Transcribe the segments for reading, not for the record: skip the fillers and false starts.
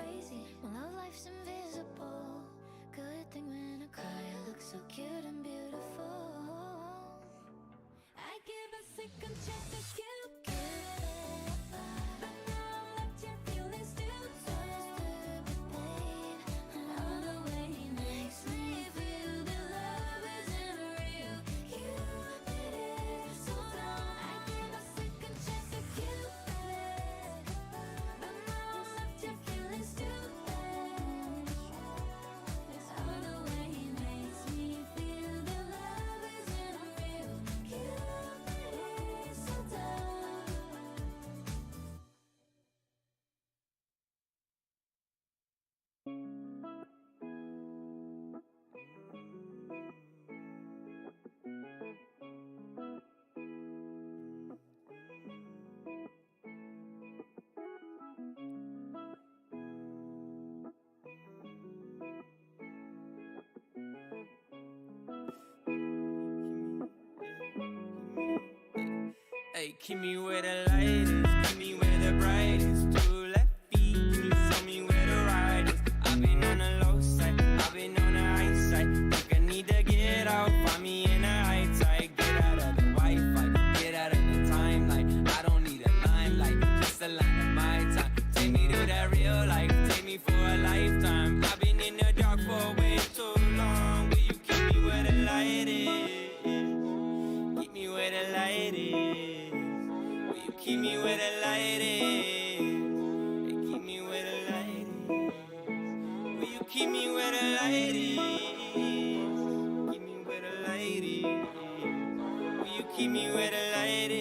crazy. My love life's invisible. Good thing when I cry, I look so cute and beautiful. I give a second chance to Cupid, but now I'm left here feeling stupid, babe. Oh, the way he makes me feel that love isn't real. Cupid is so dumb. I give a second chance to Cupid, but now I'm left here feeling stupid. Oh, the way he makes me feel that love isn't real. Cupid is so dumb. Hey, keep me where the light is, keep me where the bright is. Two left feet, can you show me where the ride is? I've been on the low side, I've been on the high side. Think I need to get out, find me in the high tide. Get out of the Wi-Fi, get out of the timeline. I don't need a limelight, just a line of my time. Take me to that real life, take me for a lifetime. I've been in the dark for way too long. Will you keep me where the light is? Keep me where the light is. Will you keep me where the light is? Hey, keep me where the light is. Will you keep me where the light is? Keep me where the light is. Will you keep me where the light is?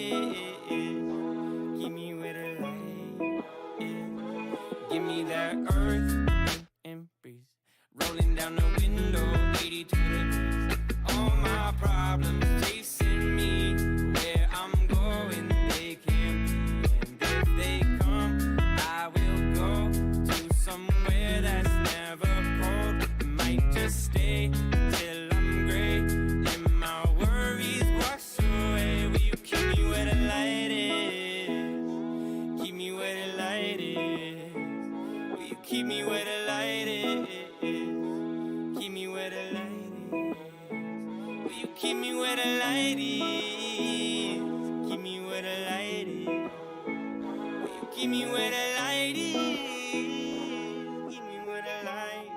Keep me where the light is. Give me that earth and breeze. Rolling down the window, 82 degrees. All my problems chasing me. Where I'm going, they can't be. And if they come, I will go to somewhere that's never cold. Might just stay till I'm gray. And my worries wash away. Will you keep me where the light is? Keep me where the light is. Will you keep me where the light is? Keep me where the light is. Will you keep me where the light is? Keep me where the light is. Will you keep me where the light is? Keep me where the light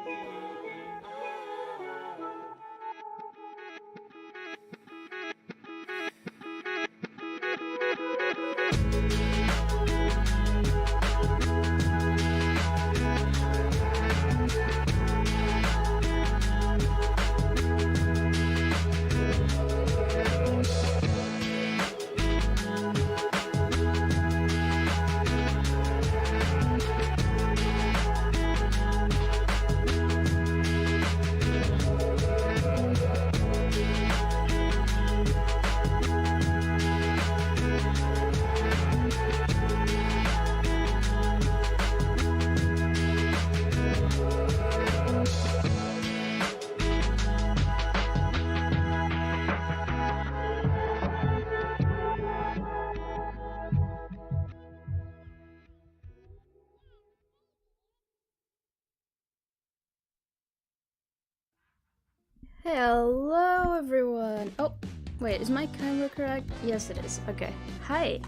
Hello everyone! Oh, wait, is my camera correct? Yes it is. Okay. Hi!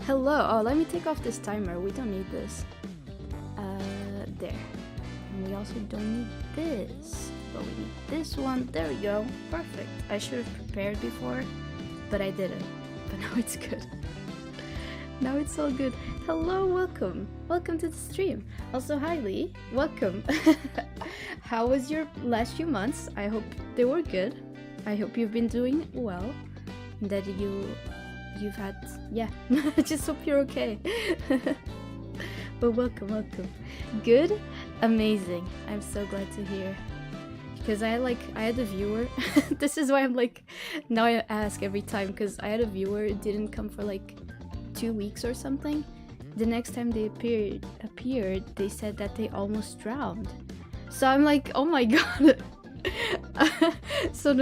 Hello! Oh, let me take off this timer. We don't need this. There. And we also don't need this. But we need this one. There we go. Perfect. I should have prepared before, but I didn't. But now it's good. Now it's all good. Hello, welcome. Welcome to the stream. Also, hi Lee. Welcome. How was your last few months? I hope they were good. I hope you've been doing well. And that you've had, yeah. I just hope you're okay. But welcome, welcome. Good? Amazing. I'm so glad to hear. Because I had a viewer. This is why I'm like, now I ask every time, because I had a viewer, it didn't come for like 2 weeks or something. The next time they appeared, they said that they almost drowned. So I'm like, oh my god. So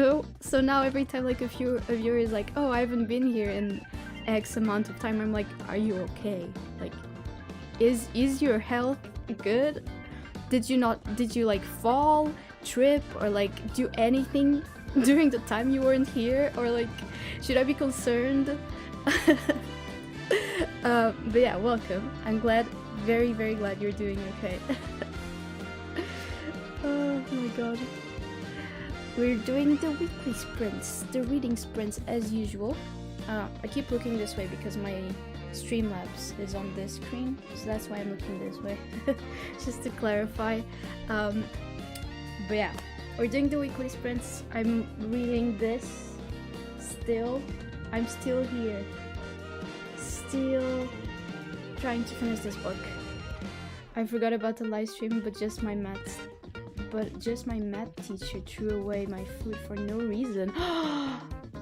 now every time like a viewer is like, oh, I haven't been here in X amount of time, I'm like, are you okay? Like, is your health Good. Did you like fall, trip, or like do anything during the time you weren't here, or like should I be concerned? But yeah, welcome. I'm glad, very glad you're doing okay. Oh my god. We're doing the weekly sprints, the reading sprints as usual. I keep looking this way because my Streamlabs is on this screen, so that's why I'm looking this way. Just to clarify. But yeah, we're doing the weekly sprints. I'm reading this still. I'm still here. Still trying to finish this book. I forgot about the live stream, but just my math teacher threw away my food for no reason.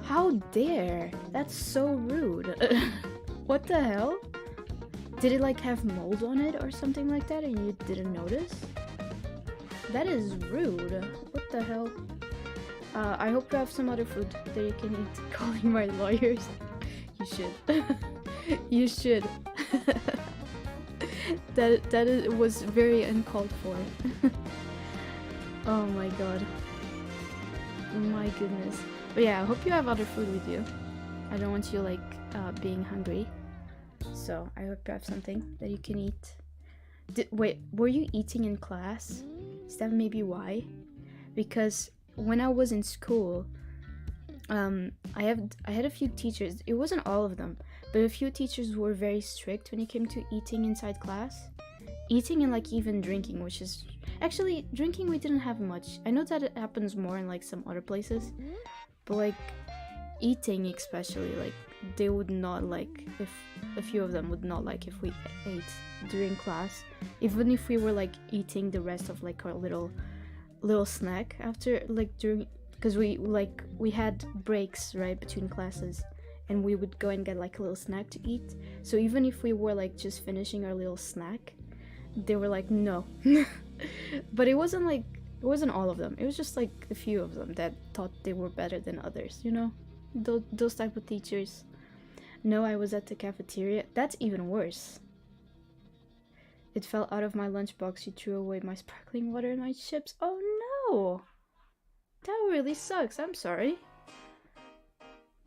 How dare! That's so rude. What the hell? Did it like have mold on it or something like that and you didn't notice? That is rude. What the hell? I hope you have some other food that you can eat. Calling my lawyers. You should. You should. That was very uncalled for. Oh my god. My goodness. But yeah, I hope you have other food with you. I don't want you like being hungry. So I hope you have something that you can eat. Wait, were you eating in class? Is that maybe why? Because when I was in school, I had a few teachers. It wasn't all of them, but a few teachers were very strict when it came to eating inside class. Eating and like even drinking, which is actually drinking we didn't have much. I know that it happens more in like some other places, but like eating especially, like they would not like, if a few of them would not like if we ate during class, even if we were like eating the rest of like our little snack after, like during, because we had breaks right between classes and we would go and get like a little snack to eat. So even if we were like just finishing our little snack, they were like no. But it wasn't all of them. It was just like a few of them that thought they were better than others, you know, those type of teachers. No, I was at the cafeteria. That's even worse. It fell out of my lunchbox. You threw away my sparkling water and my chips. Oh no! That really sucks. I'm sorry.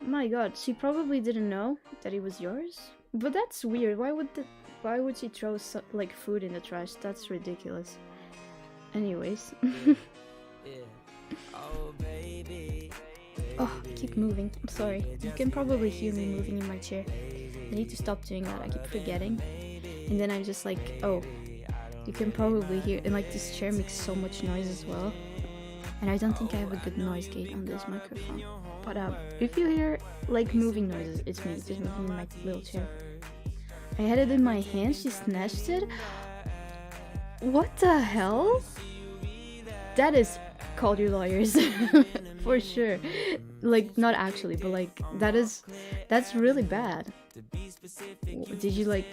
My god, she probably didn't know that it was yours? But that's weird. Why would she throw like food in the trash? That's ridiculous. Anyways. Oh, I keep moving. I'm sorry. You can probably hear me moving in my chair. I need to stop doing that. I keep forgetting. And then I'm just like, oh, you can probably hear. And like this chair makes so much noise as well. And I don't think I have a good noise gate on this microphone. But if you hear like moving noises, it's me. It's just moving in my little chair. I had it in my hand. She snatched it. What the hell? That is, call your lawyers. For sure. Like, not actually, but like, that's really bad. Did you like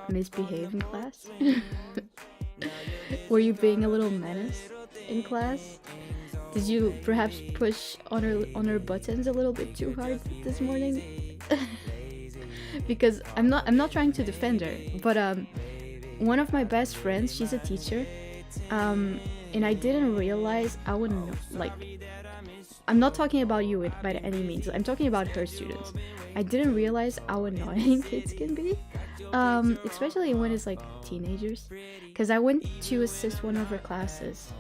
misbehave in class? Were you being a little menace in class? Did you perhaps push on her buttons a little bit too hard this morning? Because I'm not trying to defend her, but one of my best friends, she's a teacher, and I didn't realize I would know, like, I'm not talking about you by any means, I'm talking about her students. I didn't realize how annoying kids can be, especially when it's like teenagers, because I went to assist one of her classes,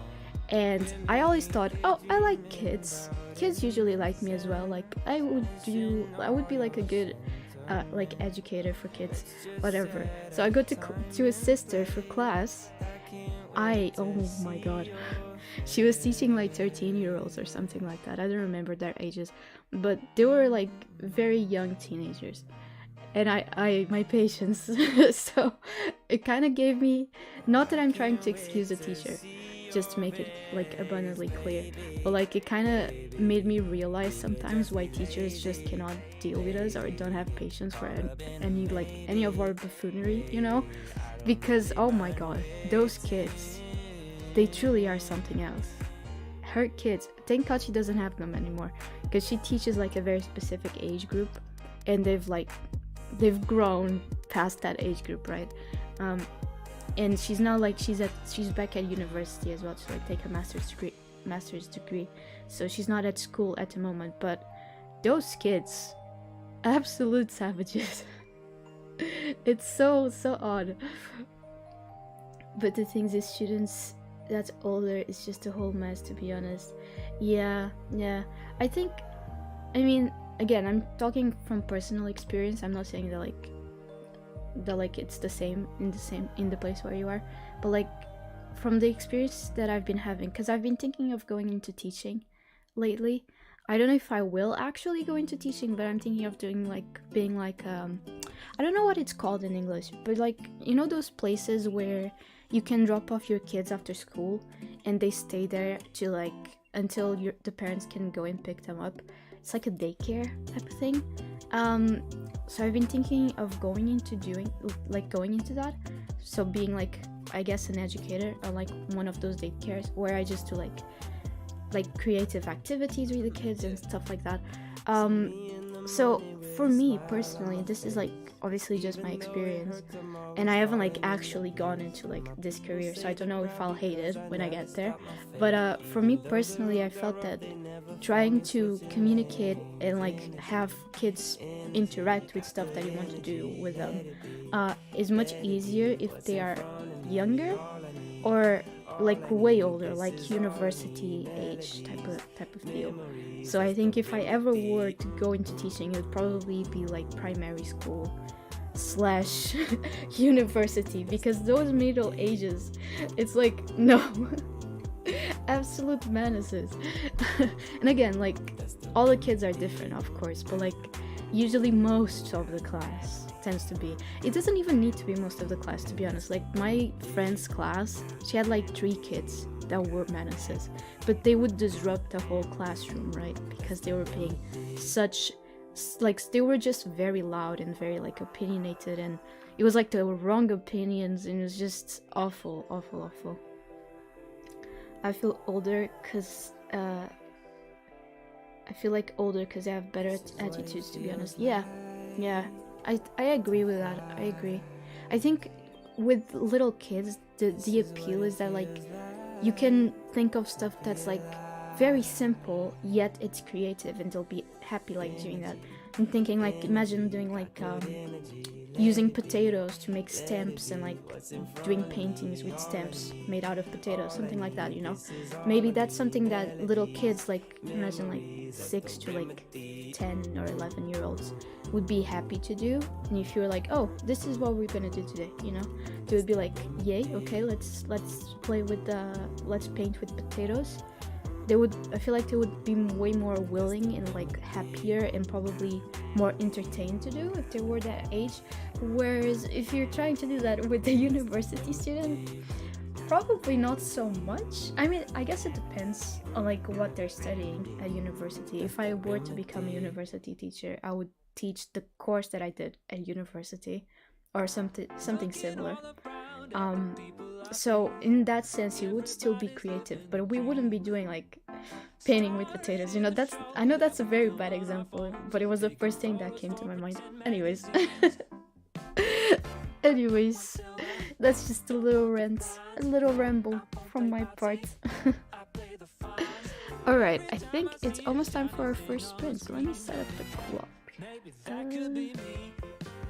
and I always thought, oh, I like kids usually like me as well, like I would be like a good like educator for kids, whatever. So I go to assist her for class. Oh my god, she was teaching like 13-year-olds or something like that. I don't remember their ages, but they were like very young teenagers, and I my patience. So it kind of gave me, not that I'm trying to excuse the teacher, just to make it like abundantly clear, but like it kind of made me realize sometimes why teachers just cannot deal with us or don't have patience for any of our buffoonery, you know, because oh my god, those kids, they truly are something else. Her kids, thank god she doesn't have them anymore, because she teaches like a very specific age group, and they've grown past that age group, right? and she's now like she's back at university as well to like take a master's degree. So she's not at school at the moment, but those kids, absolute savages. It's so odd. But the things is, students that's older is just a whole mess, to be honest. Yeah. I think, I mean, again, I'm talking from personal experience. I'm not saying that like it's the same in the place where you are, but like from the experience that I've been having, because I've been thinking of going into teaching lately. I don't know if I will actually go into teaching, but I'm thinking of doing like being like I don't know what it's called in English, but like, you know, those places where you can drop off your kids after school and they stay there to like until the parents can go and pick them up. It's like a daycare type of thing. So I've been thinking of going into that. So being like, I guess, an educator or like one of those daycares where I just do like creative activities with the kids and stuff like that. So for me personally, this is like obviously just my experience, and I haven't like actually gone into like this career, so I don't know if I'll hate it when I get there. But for me personally, I felt that trying to communicate and like have kids interact with stuff that you want to do with them is much easier if they are younger or like way older, like university age type of deal. So I think if I ever were to go into teaching, it would probably be like primary school / university, because those middle ages, it's like, no. Absolute menaces. And again, like, all the kids are different, of course, but like usually most of the class tends to be, it doesn't even need to be most of the class, to be honest. Like my friend's class, she had like 3 kids that were menaces, but they would disrupt the whole classroom, right? Because they were being such, like, they were just very loud and very like opinionated, and it was like the wrong opinions, and it was just awful. I feel older because I feel like older because they have better attitudes, to be honest. Yeah, I agree with that. I agree. I think with little kids, the appeal is that like you can think of stuff that's like very simple, yet it's creative, and they'll be happy like doing that. I'm thinking like, imagine doing like using potatoes to make stamps and like doing paintings with stamps made out of potatoes, something like that, you know. Maybe that's something that little kids, like imagine like 6 to like 10 or 11-year-olds would be happy to do. And if you're like, oh, this is what we're gonna do today, you know, they would be like, yay, okay, let's play with let's paint with potatoes. I feel like they would be way more willing and like happier and probably more entertained to do if they were that age. Whereas if you're trying to do that with a university student, probably not so much. I mean, I guess it depends on like what they're studying at university. If I were to become a university teacher, I would teach the course that I did at university or something similar. So in that sense, it would still be creative, but we wouldn't be doing like painting with potatoes, you know. I know that's a very bad example, but it was the first thing that came to my mind. Anyways, that's just a little ramble from my part. All right, I think it's almost time for our first sprint, so let me set up the clock.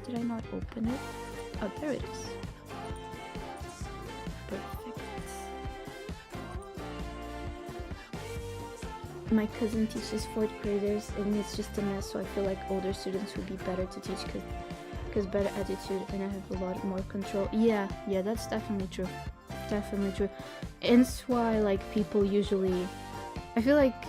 Did I not open it? Oh, there it is. Perfect. My cousin teaches 4th graders, and it's just a mess, so I feel like older students would be better to teach because better attitude, and I have a lot more control. Yeah, that's definitely true. And it's why like people usually, I feel like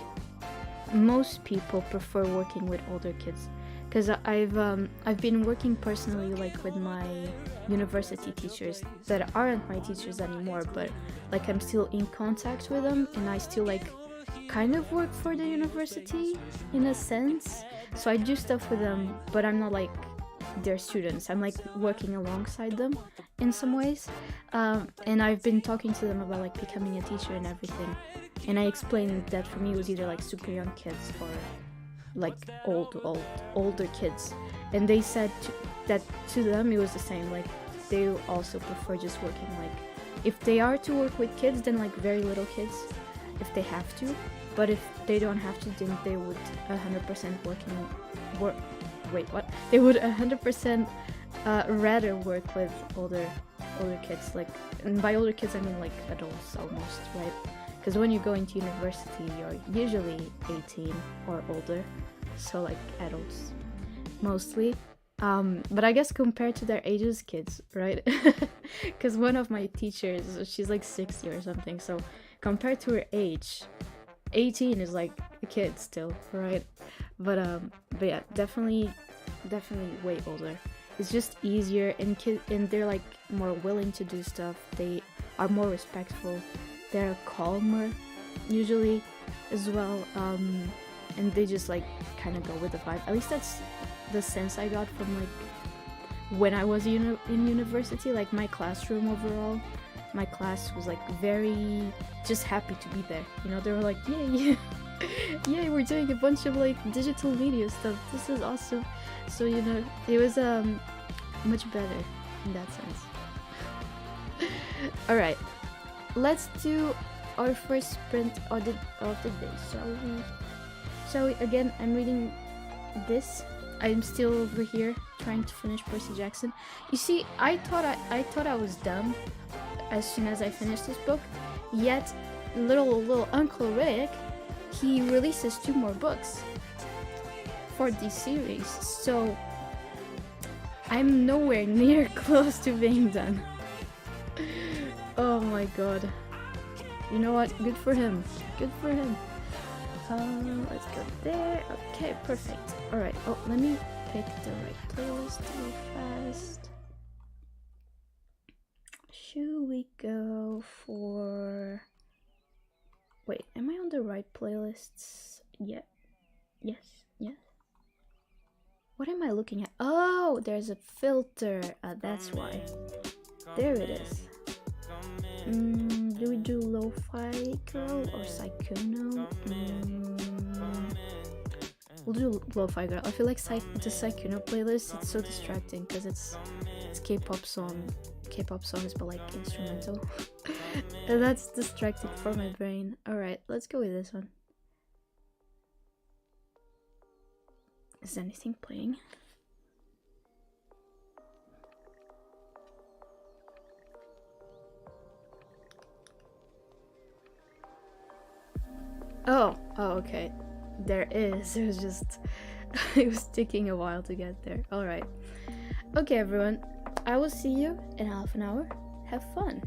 most people prefer working with older kids, because I've been working personally like with my university teachers that aren't my teachers anymore, but like I'm still in contact with them, and I still like kind of work for the university in a sense. So I do stuff with them, but I'm not like their students. I'm like working alongside them in some ways. And I've been talking to them about like becoming a teacher and everything. And I explained that for me it was either like super young kids or like older kids. And they said that to them it was the same. Like they also prefer just working like, if they are to work with kids, then like very little kids, if they have to. But if they don't have to, then they would 100% work. Wait, what? They would 100% rather work with older kids. Like, and by older kids I mean like adults almost, right? Because when you go into university, you're usually 18 or older, so like adults mostly. But I guess compared to their ages, kids, right? Because one of my teachers, she's like 60 or something, so compared to her age, 18 is like a kid still, right? But yeah, definitely way older. It's just easier, and they're like more willing to do stuff. They are more respectful. They're calmer usually as well, and they just like kind of go with the vibe. At least that's the sense I got from like when I was in university. Like my classroom overall, my class was like very just happy to be there. You know, they were like, yay, yay, we're doing a bunch of like digital media stuff. This is awesome. So you know, it was much better in that sense. All right, let's do our first sprint audit of the day, shall we? Again, I'm reading this. I'm still over here trying to finish Percy Jackson. You see, I thought I was done as soon as I finished this book. Yet, little Uncle Rick, he releases 2 more books for this series. So I'm nowhere near close to being done. Oh my god. You know what? Good for him. Good for him. Let's go there. Okay, perfect. Alright. Oh, let me pick the right playlist real fast. Should we go for... Wait, am I on the right playlists? Yeah. Yes. What am I looking at? Oh, there's a filter. That's why. There it is. Do we do Lo-Fi Girl or Sykkuno? We'll do Lo-Fi Girl. I feel like the Sykkuno playlist, it's so distracting because it's K-pop songs, but like instrumental. And that's distracting for my brain. Alright, let's go with this one. Is anything playing? Oh, okay. There is. It was just... it was taking a while to get there. Alright. Okay, everyone. I will see you in half an hour. Have fun.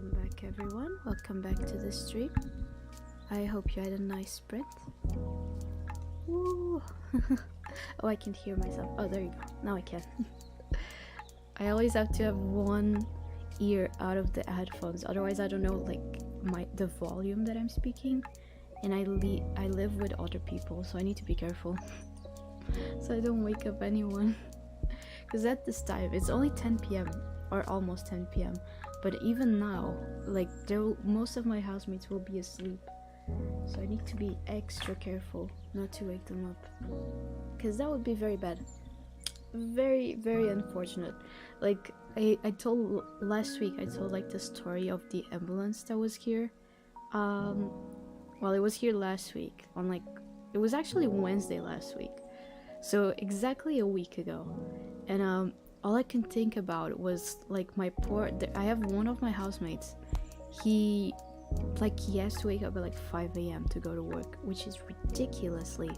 Welcome back, everyone. Welcome back to the stream. I hope you had a nice sprint. Woo! Oh, I can hear myself. Oh, there you go. Now I can. I always have to have one ear out of the headphones, otherwise I don't know like the volume that I'm speaking. And I live with other people, so I need to be careful so I don't wake up anyone. Because at this time it's only 10 p.m. or almost 10 p.m. But even now, like most of my housemates will be asleep, so I need to be extra careful not to wake them up, because that would be very bad, very, very unfortunate. Like I told last week, I told like the story of the ambulance that was here. Well, it was here last week on like, it was actually Wednesday last week, so exactly a week ago. And all I can think about was like I have one of my housemates, he has to wake up at like 5 a.m. to go to work, which is ridiculously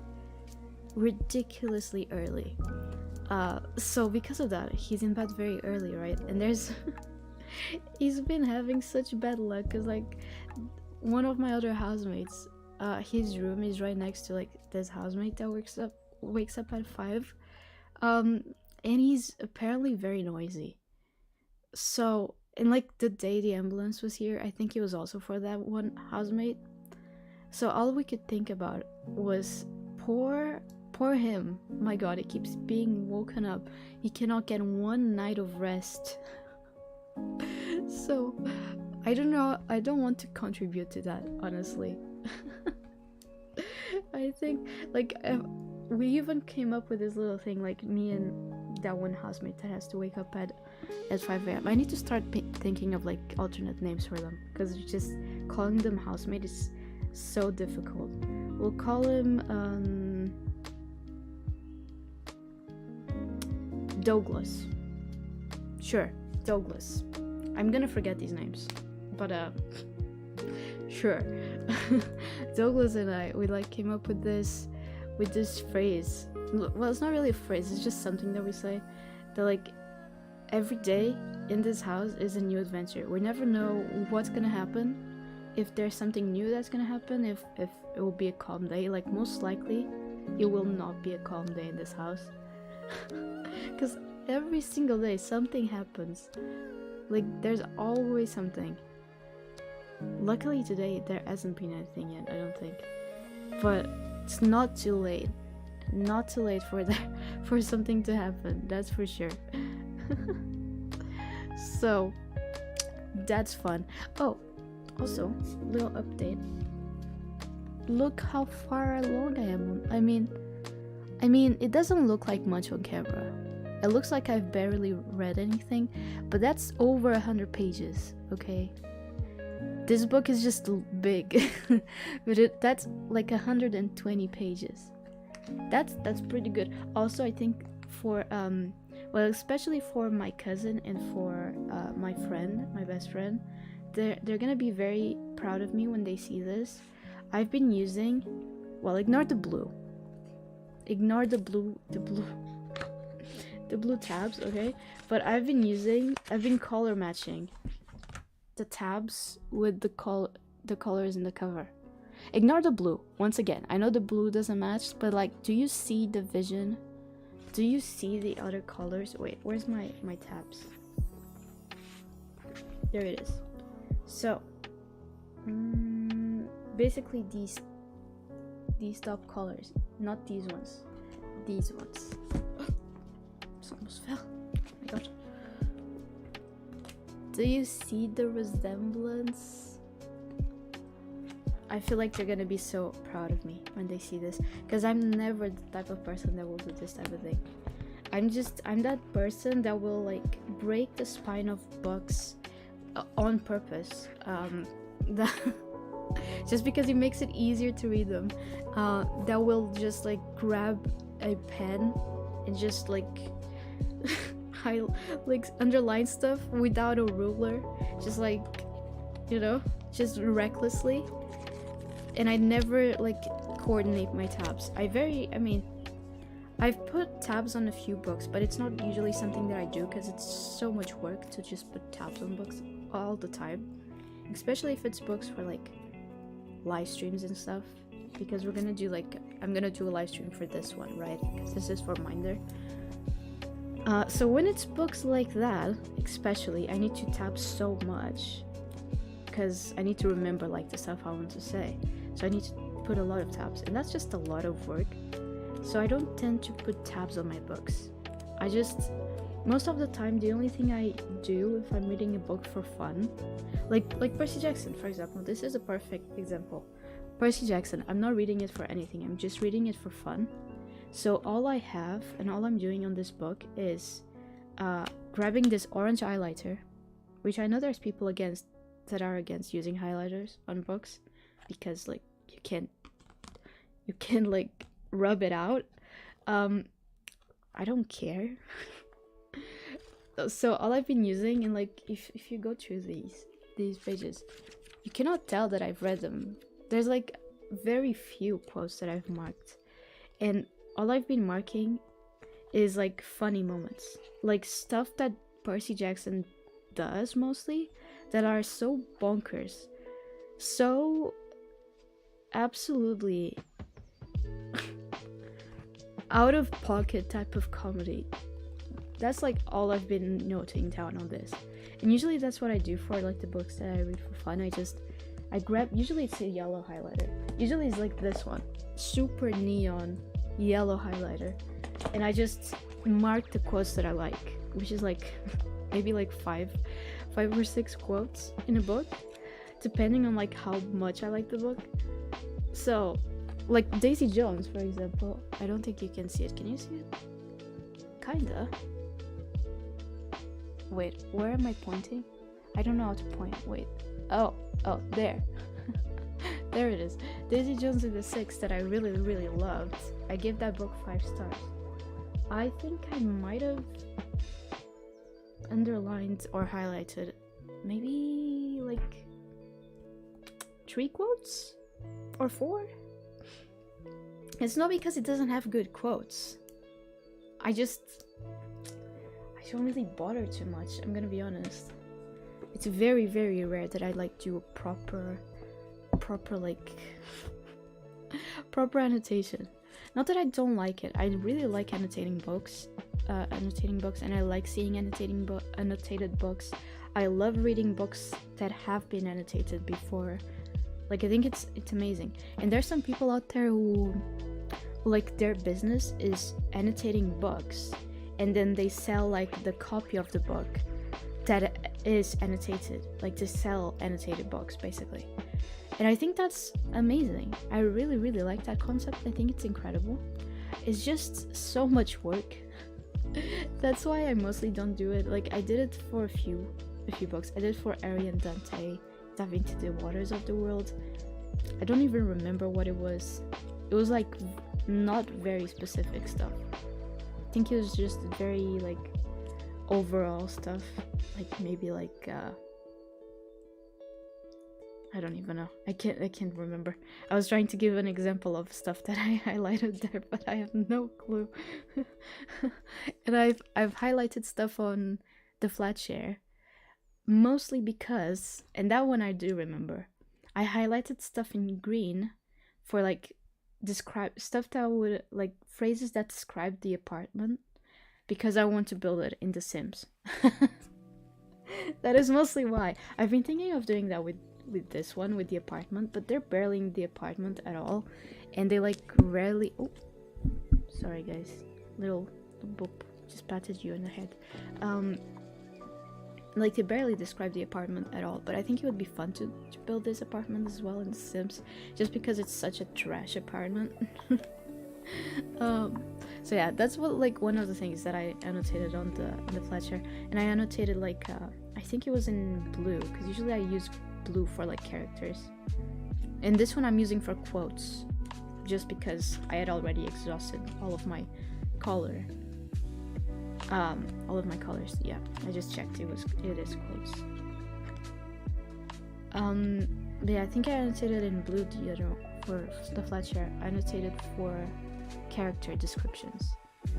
early. So because of that, he's in bed very early, right? And he's been having such bad luck, because like one of my other housemates, his room is right next to like this housemate that wakes up at 5, and he's apparently very noisy. So, and like the day the ambulance was here, I think it was also for that one housemate. So all we could think about was poor him. My god, he keeps being woken up. He cannot get one night of rest. So I don't know, I don't want to contribute to that, honestly. I think like we even came up with this little thing, like me and that one housemate that has to wake up at 5 a.m. I need to start thinking of like alternate names for them, because just calling them housemate is so difficult. We'll call him Douglas. Sure, Douglas. I'm gonna forget these names, but sure. Douglas and I, we like came up with this phrase. Well, it's not really a phrase, it's just something that we say, that like every day in this house is a new adventure. We never know what's gonna happen, if there's something new that's gonna happen, if it will be a calm day. Like most likely it will not be a calm day in this house, because every single day something happens. Like there's always something. Luckily today there hasn't been anything yet, I don't think, but it's not too late for something to happen, that's for sure. So that's fun. Oh, also little update, look how far along I am. I mean it doesn't look like much on camera, it looks like I've barely read anything, but that's over 100 pages, okay? This book is just big. But that's like 120 pages. That's pretty good. Also, I think for well, especially for my cousin and for my best friend, they're gonna be very proud of me when they see this. I've been using, well, ignore the blue tabs, okay? But I've been color matching the tabs with the colors in the cover. Ignore the blue. Once again, I know the blue doesn't match, but like, do you see the vision? Do you see the other colors? Wait, where's my tabs? There it is. So basically these top colors, not these ones, these ones. This almost fell. Oh my god. Do you see the resemblance? I feel like they're gonna be so proud of me when they see this, because I'm never the type of person that will do this type of thing. I'm that person that will like break the spine of books on purpose, just because it makes it easier to read them. That will just like grab a pen and just like underline stuff without a ruler, just like, you know, just recklessly. And I never like coordinate my tabs. I've put tabs on a few books, but it's not usually something that I do because it's so much work to just put tabs on books all the time. especially if it's books for like live streams and stuff, because we're gonna do like, I'm gonna do a live stream for this one, right? Because this is for Minder. So when it's books like that, especially, I need to tap so much because I need to remember like the stuff I want to say. So I need to put a lot of tabs, and that's just a lot of work. So I don't tend to put tabs on my books. I just, most of the time, the only thing I do if I'm reading a book for fun, like Percy Jackson, for example, this is a perfect example. Percy Jackson, I'm not reading it for anything, I'm just reading it for fun. So all I have and all I'm doing on this book is grabbing this orange highlighter, which I know there's people that are against using highlighters on books because like you can like rub it out. I don't care. So all I've been using, and like if you go through these pages, you cannot tell that I've read them. There's like very few quotes that I've marked, and all I've been marking is like funny moments, like stuff that Percy Jackson does mostly that are so bonkers, so absolutely out of pocket type of comedy. That's like all I've been noting down on this. And usually that's what I do for like the books that I read for fun. I grab, usually it's a yellow highlighter. Usually it's like this one, super neon yellow highlighter, and I just mark the quotes that I like, which is like maybe like five or six quotes in a book, depending on like how much I like the book. So like Daisy Jones, for example, I don't think you can see it. Can you see it? Kinda. Wait, where am I pointing? I don't know how to point. Wait. Oh, there. There it is. Daisy Jones and the Six, that I really, really loved. I gave that book 5 stars. I think I might have underlined or highlighted maybe like 3 quotes or 4. It's not because it doesn't have good quotes. I don't really bother too much, I'm gonna be honest. It's very, very rare that I like do a proper like proper annotation. Not that I don't like it, I really like annotating books, and I like seeing annotated books. I love reading books that have been annotated before. Like, I think it's amazing. And there's some people out there who like their business is annotating books, and then they sell like the copy of the book that is annotated, like to sell annotated books basically. And I think that's amazing. I really, really like that concept. I think it's incredible. It's just so much work. That's why I mostly don't do it. Like, I did it for a few books. I did for Ariane Dante, Dive into the Waters of the World. I don't even remember what it was. It was like not very specific stuff. I think it was just very like overall stuff. Like maybe like I don't even know. I can't remember. I was trying to give an example of stuff that I highlighted there, but I have no clue. And I've highlighted stuff on the Flatshare, mostly because, and that one I do remember, I highlighted stuff in green for like describe stuff that would like phrases that describe the apartment, because I want to build it in The Sims. That is mostly why. I've been thinking of doing that with this one, with the apartment, but they're barely in the apartment at all, and they like rarely, oh sorry guys, little boop just patted you in the head. Like, they barely describe the apartment at all, but I think it would be fun to build this apartment as well in The Sims, just because it's such a trash apartment. So yeah, that's what, like, one of the things that I annotated on the Fletcher, and I annotated like I think it was in blue, because usually I use blue for like characters, and this one I'm using for quotes, just because I had already exhausted all of my color. All of my colors, yeah, I just checked, it is quotes. But yeah, I think I annotated in blue the other for the Fletcher. I annotated for character descriptions,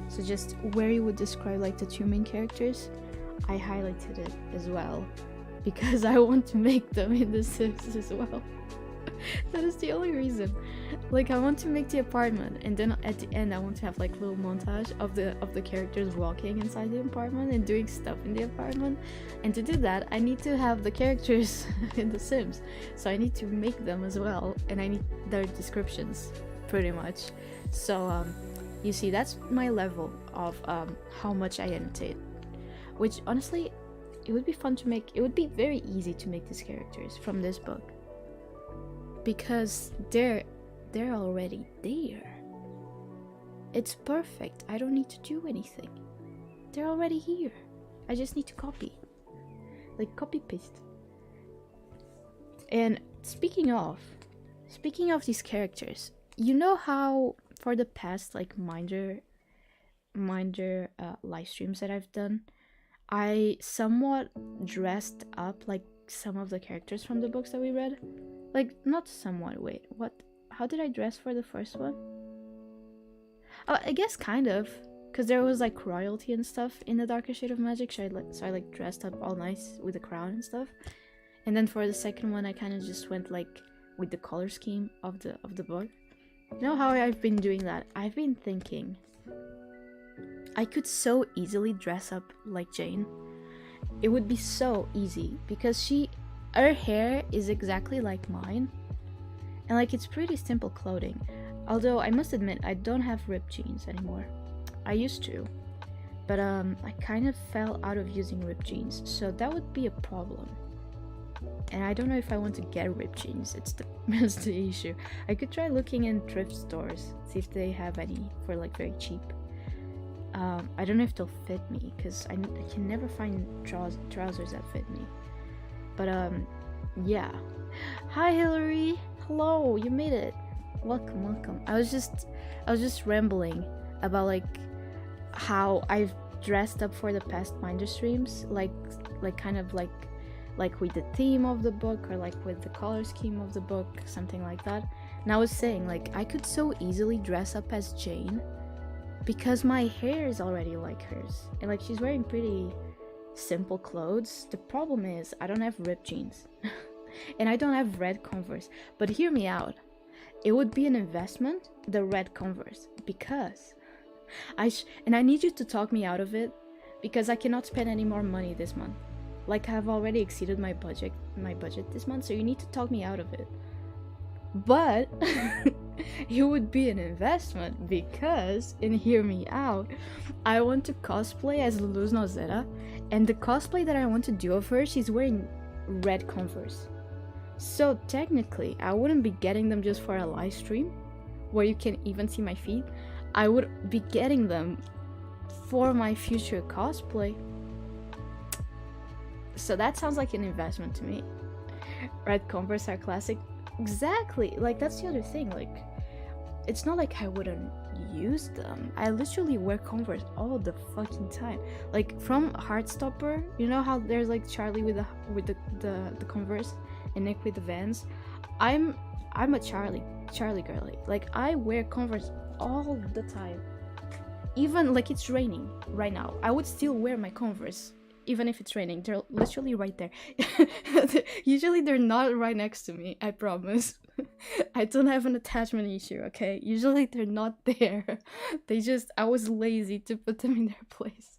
so just where you would describe like the 2 main characters, I highlighted it as well, because I want to make them in The Sims as well. That is the only reason. Like, I want to make the apartment, and then at the end I want to have like little montage of the characters walking inside the apartment and doing stuff in the apartment. And to do that, I need to have the characters in The Sims, so I need to make them as well, and I need their descriptions pretty much. So you see, that's my level of how much I annotate, which honestly, it would be fun to make. It would be very easy to make these characters from this book, because they're already there. It's perfect. I don't need to do anything. They're already here. I just need to copy. Like, copy paste. And speaking of these characters, you know how for the past like Minder live streams that I've done, I somewhat dressed up like some of the characters from the books that we read. Like, not somewhat, wait, what? How did I dress for the first one? I guess kind of, because there was like royalty and stuff in the Darker Shade of Magic, so I like dressed up all nice with a crown and stuff. And then for the second one, I kind of just went like with the color scheme of the book. You know how I've been doing that? I've been thinking I could so easily dress up like Jane. It would be so easy because her hair is exactly like mine, and like it's pretty simple clothing. Although I must admit, I don't have ripped jeans anymore. I used to, but I kind of fell out of using ripped jeans, so that would be a problem. And I don't know if I want to get ripped jeans. That's the issue. I could try looking in thrift stores, see if they have any for like very cheap. I don't know if they'll fit me, because I can never find trousers that fit me. But yeah. Hi Hillary. Hello, you made it. Welcome. I was just rambling about like how I've dressed up for the past Minder streams, like kind of like with the theme of the book, or like with the color scheme of the book, something like that. And I was saying, like, I could so easily dress up as Jane because my hair is already like hers, and like she's wearing pretty simple clothes. The problem is I don't have ripped jeans and I don't have red Converse. But hear me out, it would be an investment, the red Converse, because I need you to talk me out of it, because I cannot spend any more money this month. Like, I've already exceeded my budget this month, so you need to talk me out of it. But it would be an investment because, and hear me out, I want to cosplay as Luz Nozera, and the cosplay that I want to do of her, she's wearing red Converse. So technically, I wouldn't be getting them just for a live stream where you can even see my feet. I would be getting them for my future cosplay. So that sounds like an investment to me. Red Converse are classic. Exactly. Like, that's the other thing. Like, it's not like I wouldn't use them. I literally wear Converse all the fucking time. Like, from Heartstopper, you know how there's like Charlie with the Converse and Nick with the Vans. I'm a Charlie girly. Like, I wear Converse all the time. Even like it's raining right now, I would still wear my Converse. Even if it's raining, they're literally right there. Usually they're not right next to me, I promise. I don't have an attachment issue, okay? Usually they're not there. I was lazy to put them in their place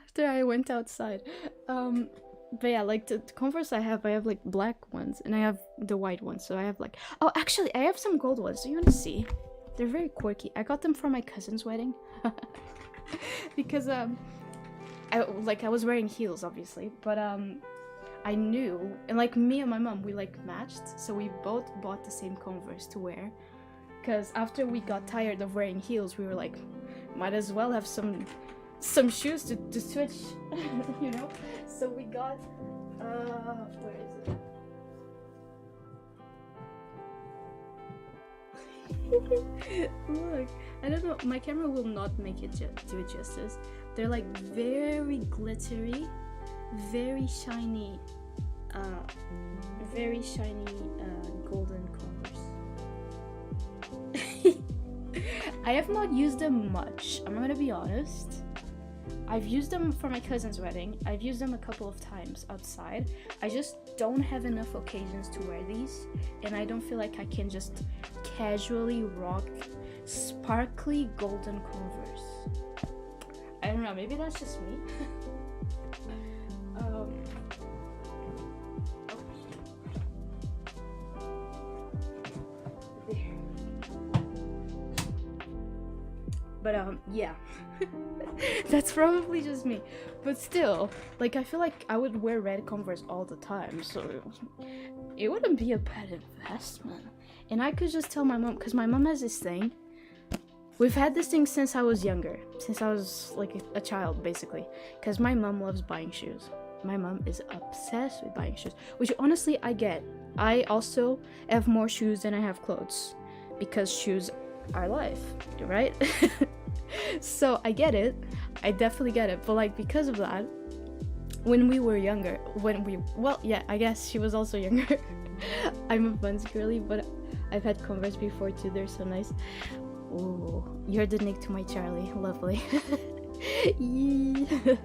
after I went outside. But yeah, like the Converse I have like black ones, and I have the white ones. So I have like, oh, actually I have some gold ones. Do you want to see? They're very quirky. I got them for my cousin's wedding. Because I was wearing heels, obviously, but I knew, and like me and my mom, we like matched, so we both bought the same Converse to wear. Because after we got tired of wearing heels, we were like, might as well have some shoes to switch, you know. So we got where is it? Look, I don't know, my camera will not make it do it justice. They're like very glittery, very shiny golden Converse. I have not used them much, I'm gonna be honest. I've used them for my cousin's wedding. I've used them a couple of times outside. I just don't have enough occasions to wear these, and I don't feel like I can just casually rock sparkly golden Converse. I don't know, maybe that's just me. But yeah. That's probably just me. But still, like, I feel like I would wear red Converse all the time, so it wouldn't be a bad investment. And I could just tell my mom, because my mom has this thing. We've had this thing since I was younger, since I was like a child, basically. Because my mom loves buying shoes. My mom is obsessed with buying shoes, which honestly I get. I also have more shoes than I have clothes, because shoes are life, right? So I get it. I definitely get it. But like, because of that, when we were younger, I guess she was also younger. I'm a Vans girly, but I've had Converse before too. They're so nice. Ooh, you're the Nick to my Charlie. Lovely. Yeah.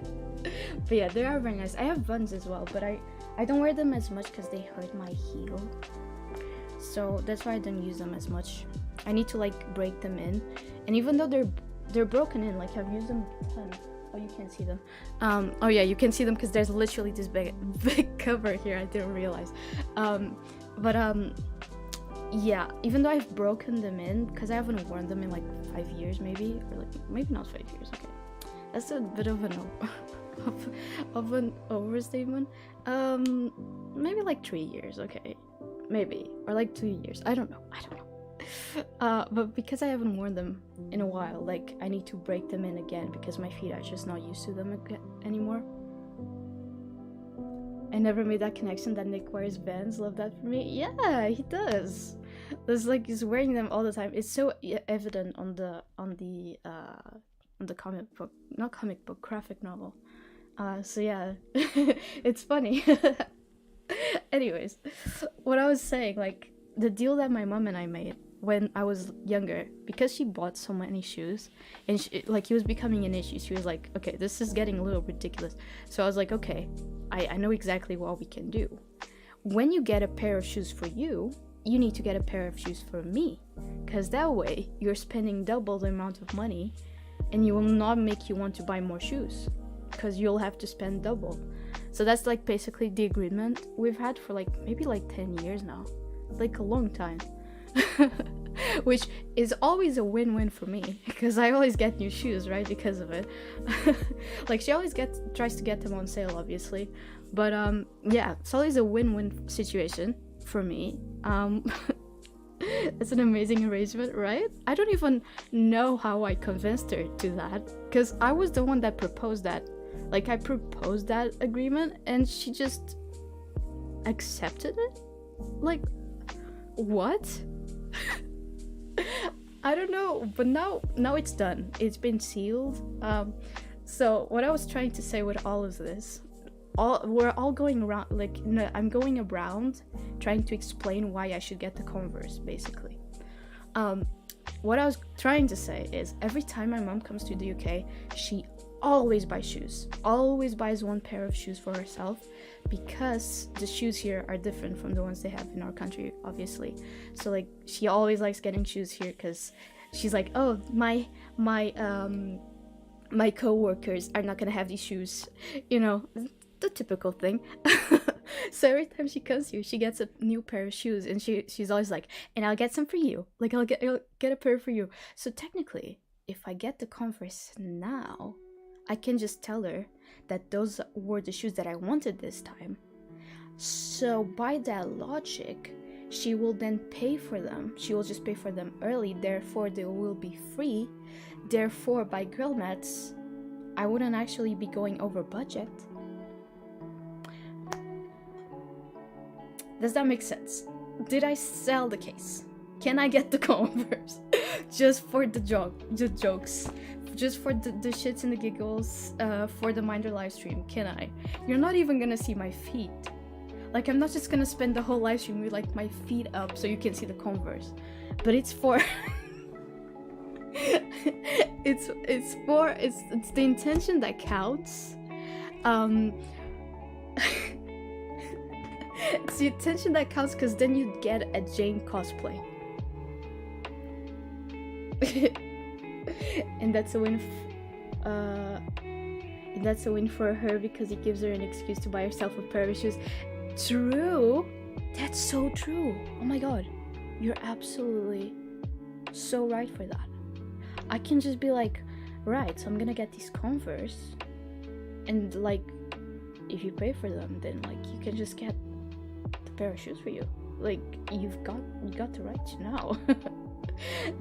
But yeah, they are very nice. I have Vans as well, but I don't wear them as much because they hurt my heel. So that's why I don't use them as much. I need to like break them in, and even though they're broken in, like I've used them a ton. Oh, you can't see them. Oh yeah, you can see them because there's literally this big cover here. I didn't realize. Yeah, even though I've broken them in, because I haven't worn them in like 5 years, maybe, or like maybe not 5 years. Okay, that's a bit of an overstatement. Maybe like 3 years. Okay, maybe, or like 2 years. I don't know. But because I haven't worn them in a while, like I need to break them in again because my feet are just not used to them anymore. I never made that connection that Nick wears Vans. Love that for me. Yeah, he does. There's like, he's wearing them all the time. It's so evident on the comic book, not comic book, graphic novel. So yeah, it's funny. Anyways, what I was saying, like the deal that my mom and I made when I was younger, because she bought so many shoes and like, he was becoming an issue. She was like, okay, this is getting a little ridiculous. So I was like, okay, I know exactly what we can do. When you get a pair of shoes for you, you need to get a pair of shoes for me, because that way you're spending double the amount of money and you will not make you want to buy more shoes because you'll have to spend double. So that's like basically the agreement we've had for like maybe like 10 years now, like a long time. Which is always a win-win for me because I always get new shoes, right, because of it. Like she always tries to get them on sale, obviously, but yeah, it's always a win-win situation for me. It's an amazing arrangement, right? I don't even know how I convinced her to that, because I was the one that proposed that. Like, I proposed that agreement and she just accepted it. Like, what? I don't know, but now it's done. It's been sealed. So what I was trying to say with all of this, we're all going around, like, no, I'm going around trying to explain why I should get the Converse, basically. What I was trying to say is, every time my mom comes to the UK, she always buys shoes, always buys one pair of shoes for herself, because the shoes here are different from the ones they have in our country, obviously. So like, she always likes getting shoes here because she's like, oh, my co-workers are not gonna have these shoes, you know, the typical thing. So every time she comes here, she gets a new pair of shoes, and she's always like, and I'll get some for you, like I'll get a pair for you. So technically, if I get the Converse now, I can just tell her that those were the shoes that I wanted this time. So by that logic, she will then pay for them. She will just pay for them early, therefore they will be free. Therefore, by girl maths, I wouldn't actually be going over budget. Does that make sense? Did I sell the case? Can I get the Converse? Just for the jokes. Just for the shits and the giggles, for the Minder live stream, can I? You're not even gonna see my feet. Like, I'm not just gonna spend the whole live stream with like my feet up so you can see the Converse. But it's for it's the intention that counts. It's the intention that counts, because then you get a Jane cosplay. And that's a win. That's a win for her, because it gives her an excuse to buy herself a pair of shoes. True. That's so true. Oh my god, you're absolutely so right for that. I can just be like, right, so I'm gonna get these Converse, and like, if you pay for them, then like you can just get the pair of shoes for you. Like, you got the right to now.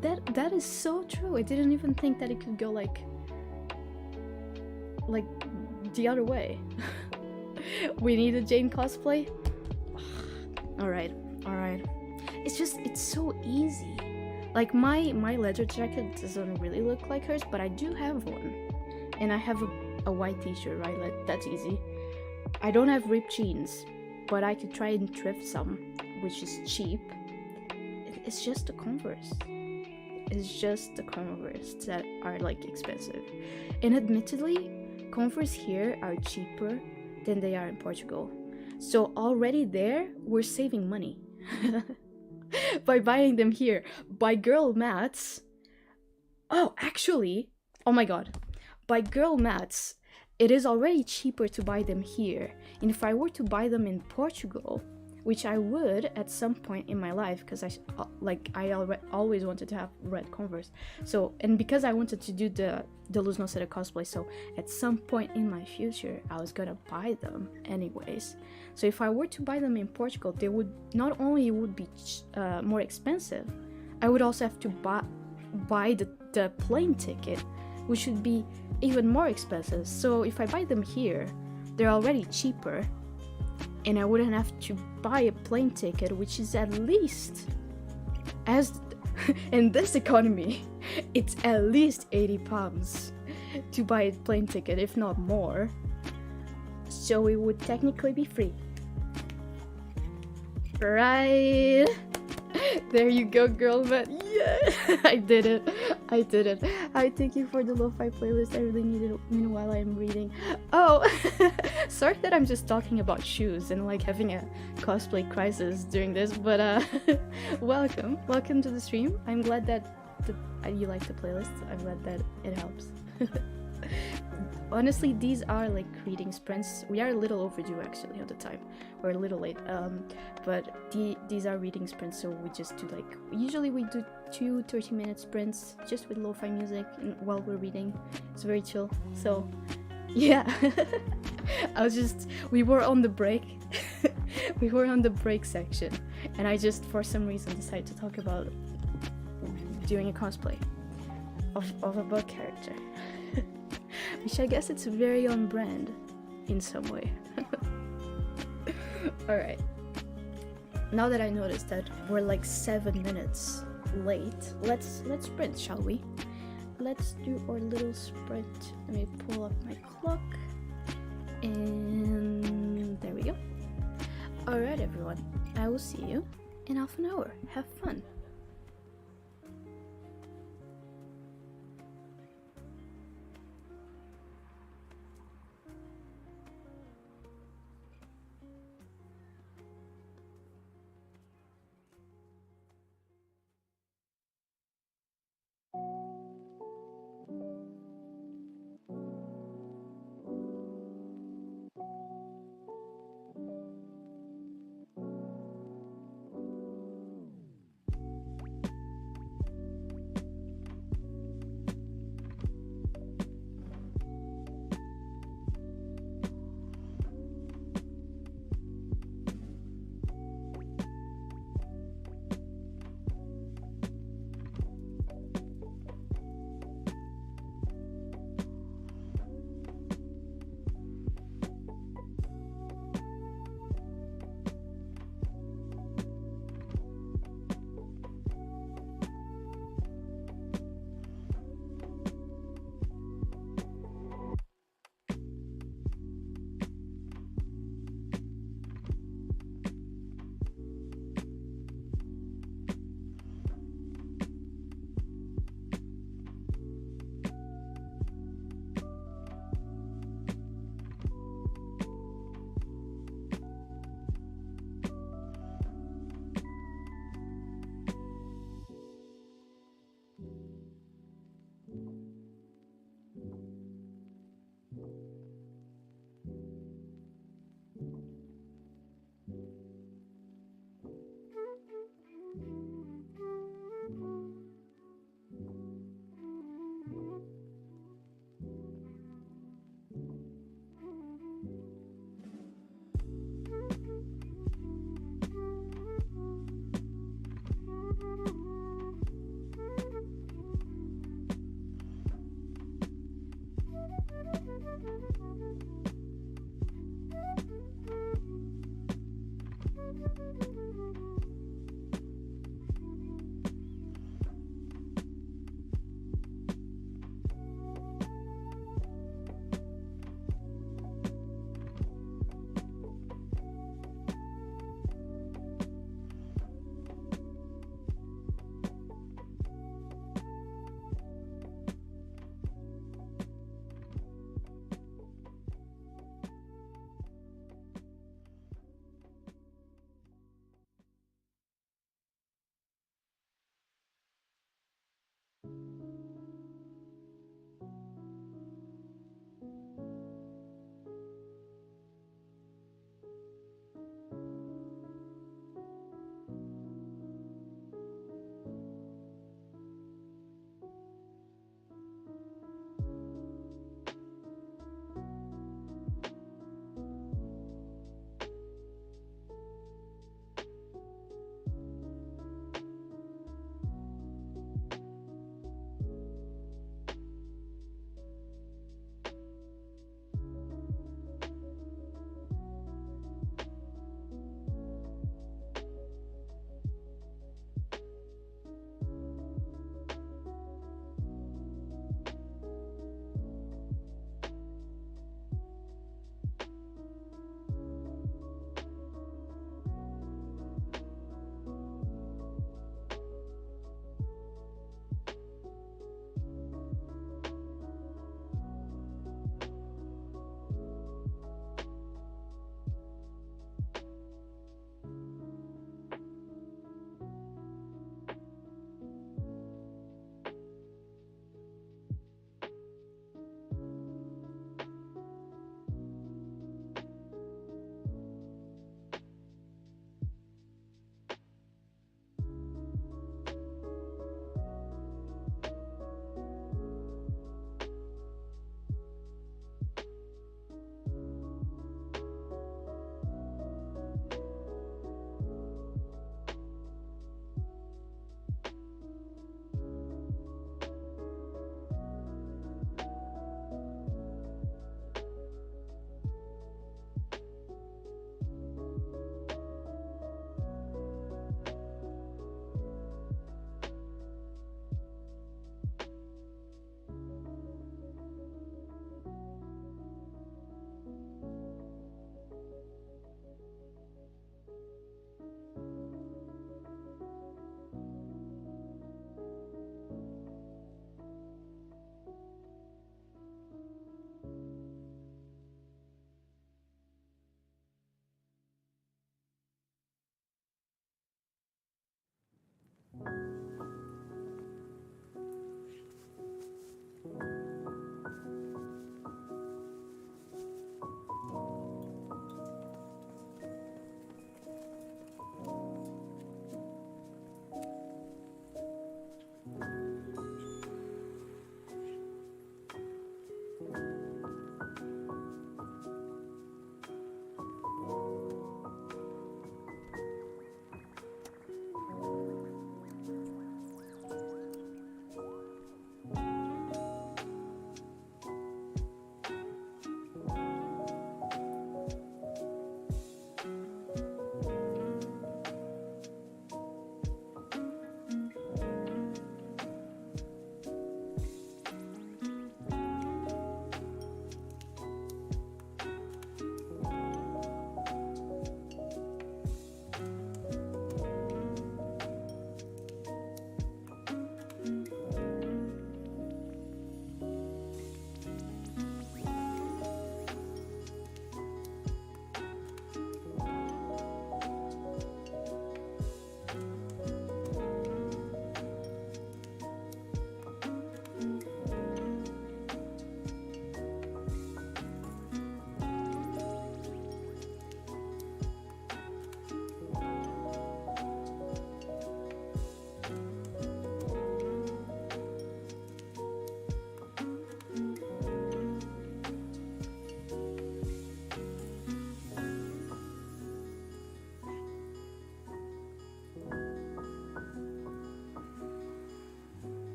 That is so true. I didn't even think that it could go like the other way. We need a Jane cosplay. all right. It's so easy. Like, my leather jacket doesn't really look like hers, but I do have one, and I have a white t-shirt, right? Like, that's easy. I don't have ripped jeans, but I could try and thrift some, which is cheap. It's just the Converse. It's just the Converse that are like expensive. And admittedly, Converse here are cheaper than they are in Portugal. So already there, we're saving money. By buying them here. By girl maths. Oh, actually, oh my god. By girl maths, it is already cheaper to buy them here. And if I were to buy them in Portugal, which I would at some point in my life, because I always wanted to have red Converse. So, and because I wanted to do the Luz Não Seda cosplay, so at some point in my future, I was gonna buy them anyways. So if I were to buy them in Portugal, they would not only would be more expensive, I would also have to buy the plane ticket, which would be even more expensive. So if I buy them here, they're already cheaper, and I wouldn't have to buy a plane ticket, which is at least, as in this economy, it's at least £80 to buy a plane ticket, if not more. So it would technically be free. Right? There you go, girl, but yeah, I did it. I thank you for the lo-fi playlist. I really needed it meanwhile I'm reading. Oh, sorry that I'm just talking about shoes and like having a cosplay crisis during this, but welcome to the stream. I'm glad that you like the playlist. I'm glad that it helps. Honestly, these are like reading sprints. We are a little overdue actually on the time. We're a little late, but these are reading sprints, so we just do like, usually we do 2 30-minute sprints just with lo-fi music and while we're reading. It's very chill. So yeah. We were on the break. We were on the break section, and I just for some reason decided to talk about doing a cosplay of a book character. Which I guess it's very on brand in some way. Alright. Now that I noticed that we're like 7 minutes late, let's sprint, shall we? Let's do our little sprint. Let me pull up my clock. And there we go. Alright everyone, I will see you in half an hour. Have fun.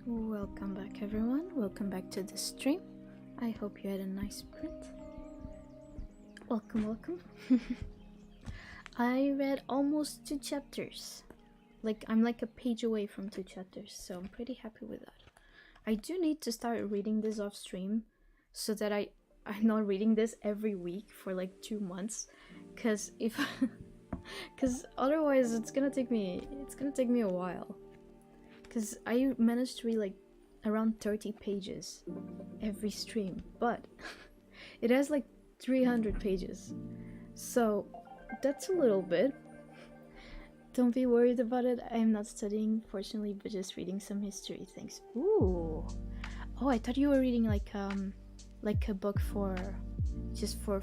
Welcome back, everyone. Welcome back to the stream. I hope you had a nice sprint. Welcome. I read almost 2 chapters. I'm like a page away from 2 chapters, so I'm pretty happy with that. I do need to start reading this off stream so that I'm not reading this every week for like 2 months, because otherwise it's gonna take me a while. Because I managed to read like around 30 pages every stream, but it has like 300 pages, so that's a little bit. Don't be worried about it. I'm not studying, fortunately, but just reading some history things. Ooh, oh, I thought you were reading like a book for just for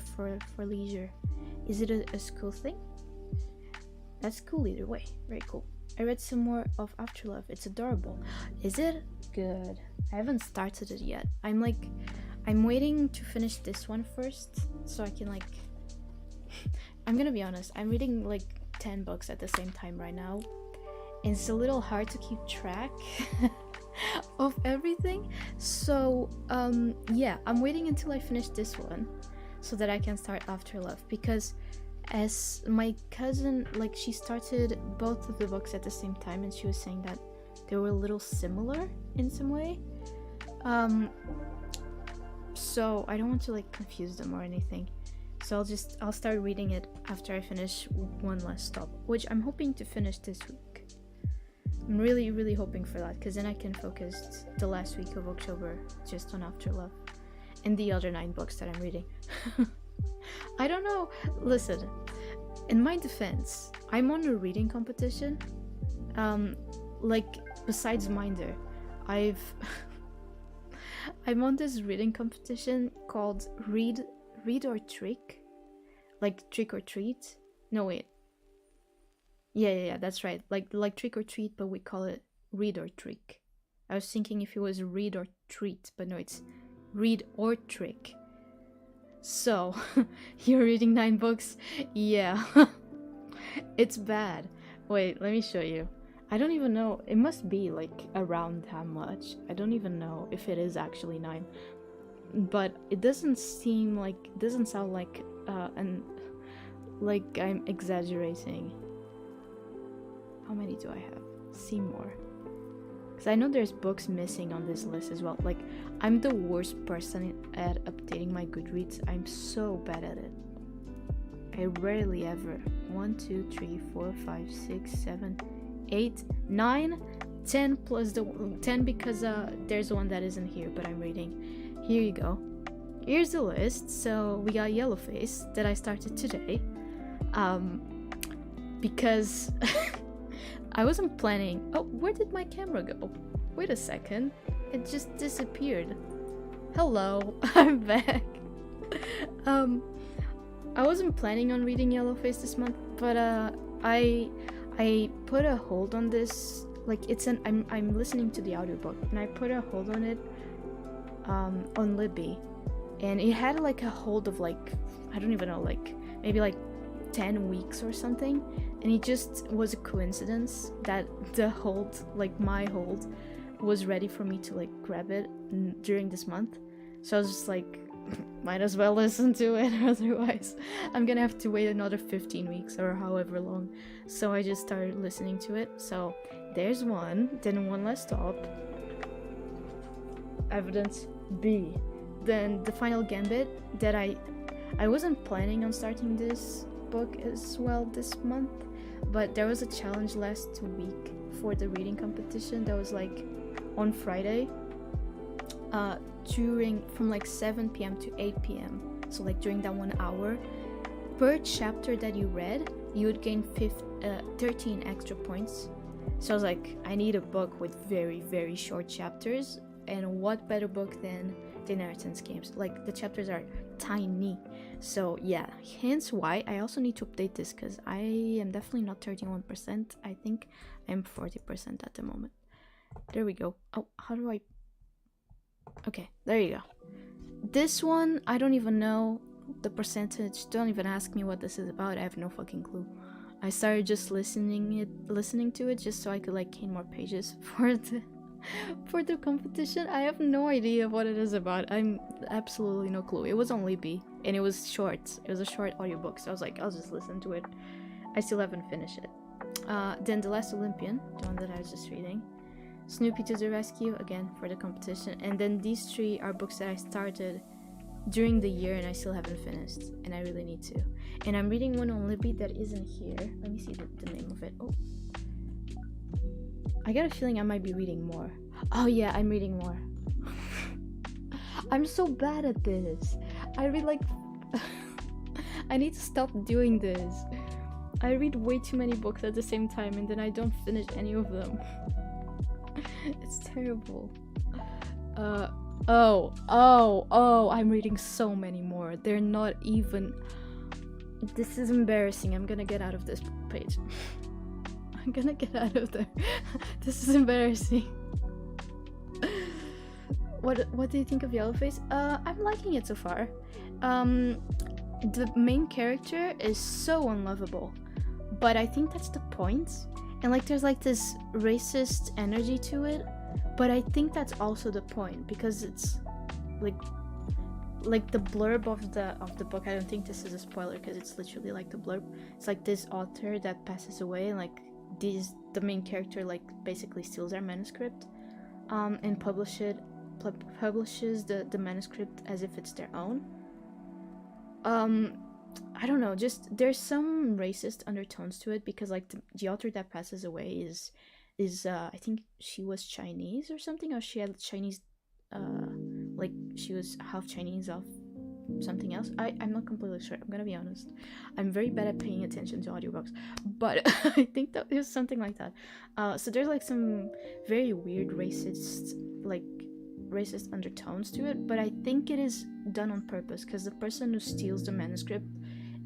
leisure. Is it a school thing? That's cool either way. Very cool. I read some more of Afterlife. It's adorable. Is it? Good. I haven't started it yet. I'm waiting to finish this one first so I can like I'm gonna be honest, I'm reading like 10 books at the same time right now, and it's a little hard to keep track of everything. So yeah, I'm waiting until I finish this one so that I can start Afterlife, because as my cousin, like, she started both of the books at the same time, and she was saying that they were a little similar in some way. So I don't want to like confuse them or anything. So I'll start reading it after I finish One Last Stop, which I'm hoping to finish this week. I'm really hoping for that, because then I can focus the last week of October just on Afterlife and the other 9 books that I'm reading. I don't know. Listen, in my defense, I'm on a reading competition. Like, besides Minder, I'm on this reading competition called Read or Trick, like Trick or Treat. No, wait. Yeah, that's right. Like Trick or Treat, but we call it Read or Trick. I was thinking if it was Read or Treat, but no, it's Read or Trick. So, you're reading 9 books? Yeah. It's bad. Wait, let me show you. I don't even know. It must be like around how much. I don't even know if it is actually 9. But it doesn't sound like like I'm exaggerating. How many do I have? See more. Because I know there's books missing on this list as well. Like, I'm the worst person at updating my Goodreads. I'm so bad at it. I rarely ever. 1, 2, 3, 4, 5, 6, 7, 8, 9, 10 plus the 10 because there's one that isn't here, but I'm reading. Here you go. Here's the list. So we got Yellowface that I started today. Because I wasn't planning. Oh, where did my camera go? Wait a second. It just disappeared. Hello, I'm back. I wasn't planning on reading Yellowface this month, but I put a hold on this. Like, I'm listening to the audiobook, and I put a hold on it on Libby, and it had like a hold of like, I don't even know, like maybe like 10 weeks or something, and it just was a coincidence that the hold, like my hold, was ready for me to like grab it during this month. So I was just like, might as well listen to it, otherwise I'm gonna have to wait another 15 weeks or however long. So I just started listening to it. So there's one, then One Last Stop, Evidence B, then The Final Gambit, that I wasn't planning on starting this book as well this month, but there was a challenge last week for the reading competition that was like on Friday, from like 7 p.m. to 8 p.m. So like during that 1 hour, per chapter that you read, you would gain 13 extra points. So I was like, I need a book with very, very short chapters, and what better book than The Inheritance Games? Like, the chapters are tiny. So yeah, hence why I also need to update this, because I am definitely not 31%. I think I'm 40% at the moment. There we go. Oh, how do I... Okay, there you go. This one, I don't even know the percentage. Don't even ask me what this is about. I have no fucking clue. I started just listening to it just so I could like gain more pages For the competition, I have no idea what it is about. I'm absolutely no clue. It was on Libby, and it was short. It was a short audiobook, so I was like, I'll just listen to it. I still haven't finished it. Then The Last Olympian, the one that I was just reading. Snoopy to the Rescue, again, for the competition. And then these three are books that I started during the year and I still haven't finished, and I really need to. And I'm reading one on Libby that isn't here. Let me see the name of it. Oh, I got a feeling I might be reading more. Oh yeah, I'm reading more. I'm so bad at this. I read like I need to stop doing this. I read way too many books at the same time and then I don't finish any of them. It's terrible. I'm reading so many more. They're not even. This is embarrassing. I'm gonna get out of this page. I'm gonna get out of there. This is embarrassing. What do you think of Yellowface? I'm liking it so far. The main character is so unlovable, but I think that's the point. And like there's like this racist energy to it, but I think that's also the point because it's like the blurb of the book. I don't think this is a spoiler because it's literally like the blurb. It's like this author that passes away and like the main character like basically steals their manuscript and publishes the manuscript as if it's their own. I don't know, just there's some racist undertones to it because like the author that passes away is I think she was Chinese or something, or she had Chinese like she was half Chinese, half something else. I'm not completely sure, I'm gonna be honest. I'm very bad at paying attention to audiobooks, but I think that it was something like that. So there's like some very weird racist undertones to it, but I think it is done on purpose because the person who steals the manuscript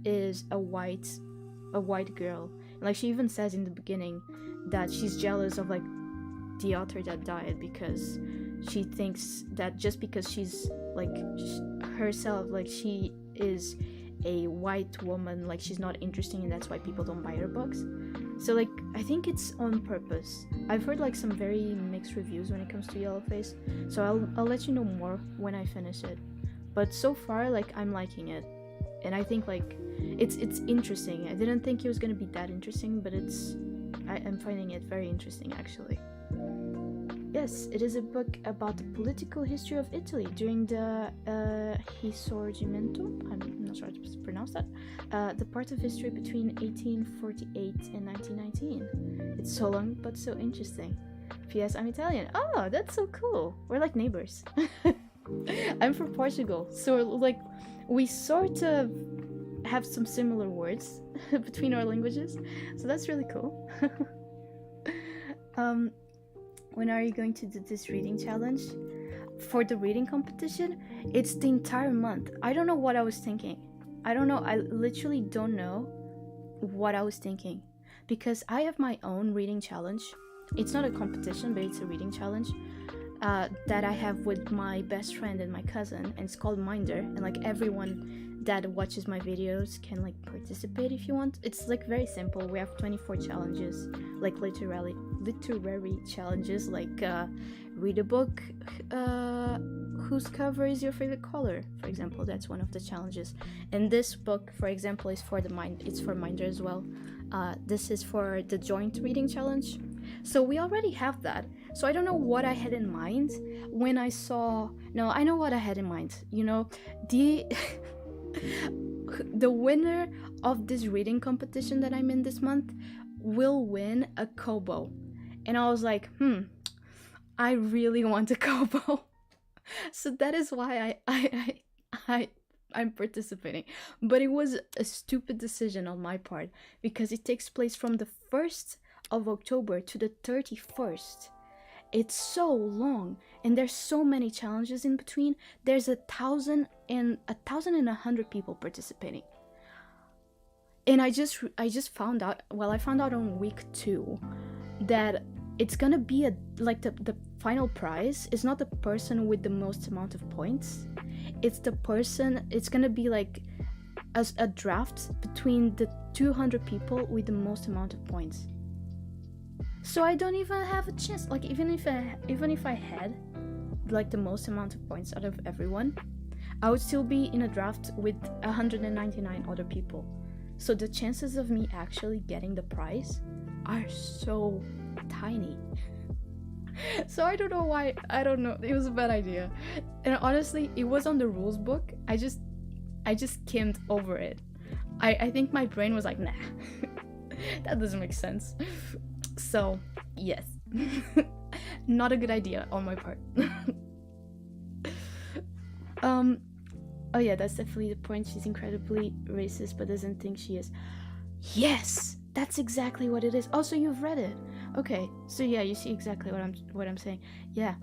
is a white girl. Like she even says in the beginning that she's jealous of like the author that died because she thinks that just because she's like herself, like she is a white woman, like she's not interesting and that's why people don't buy her books. So like I think it's on purpose. I've heard like some very mixed reviews when it comes to Yellowface, so I'll let you know more when I finish it. But so far like I'm liking it, and I think like it's interesting. I didn't think it was gonna be that interesting, but I'm finding it very interesting actually. Yes, it is a book about the political history of Italy during the Risorgimento. I'm not sure how to pronounce that. The part of history between 1848 and 1919. It's so long, but so interesting. P.S. I'm Italian. Oh, that's so cool. We're like neighbors. I'm from Portugal, so like we sort of have some similar words between our languages. So that's really cool. When are you going to do this reading challenge? For the reading competition, it's the entire month. I don't know what I was thinking. I don't know. I literally don't know what I was thinking. Because I have my own reading challenge. It's not a competition, but it's a reading challenge that I have with my best friend and my cousin. And it's called Minder. And like everyone that watches my videos can like participate if you want. It's like very simple. We have 24 challenges, like literary challenges, like read a book whose cover is your favorite color, for example. That's one of the challenges. And this book, for example, is for it's for Minder as well. This is for the joint reading challenge. So we already have that. So I don't know what I had in mind when I saw. No, I know what I had in mind. You know, the winner of this reading competition that I'm in this month will win a Kobo. And I was like, I really want a Kobo. So that is why I'm participating. But it was a stupid decision on my part because it takes place from the 1st of October to the 31st. It's so long and there's so many challenges in between. There's 1,100 people participating. And I just found out, I found out on week 2 that it's gonna be the final prize is not the person with the most amount of points. It's gonna be like a draft between the 200 people with the most amount of points. So I don't even have a chance. Like even if I had like the most amount of points out of everyone, I would still be in a draft with 199 other people. So the chances of me actually getting the prize are so tiny. So I don't know why. I don't know. It was a bad idea. And honestly, it was on the rules book. I just skimmed over it. I think my brain was like, nah, that doesn't make sense. So yes, not a good idea on my part. Oh yeah, that's definitely the point. She's incredibly racist, but doesn't think she is. Yes, that's exactly what it is. Also, you've read it. Okay, so yeah, you see exactly what I'm saying. Yeah,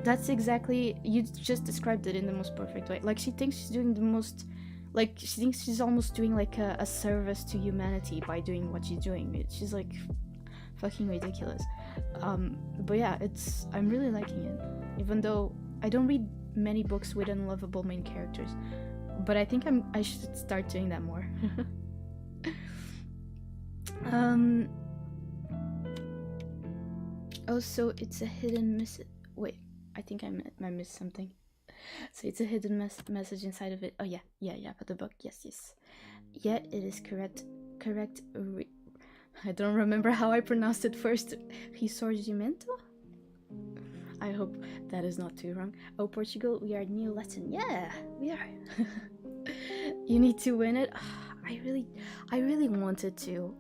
that's exactly, you just described it in the most perfect way. Like she thinks she's doing the most, like she thinks she's almost doing like a service to humanity by doing what she's doing. She's like fucking ridiculous. But yeah, I'm really liking it, even though I don't read many books with unlovable main characters, but I think I should start doing that more. Oh, so it's a hidden wait, I think I missed something. So it's a hidden message inside of it. Oh yeah, but the book, yes. Yeah, it is correct. I don't remember how I pronounced it first. Risorgimento? I hope that is not too wrong. Oh, Portugal, we are new lesson. Yeah, we are. You need to win it. I really wanted to.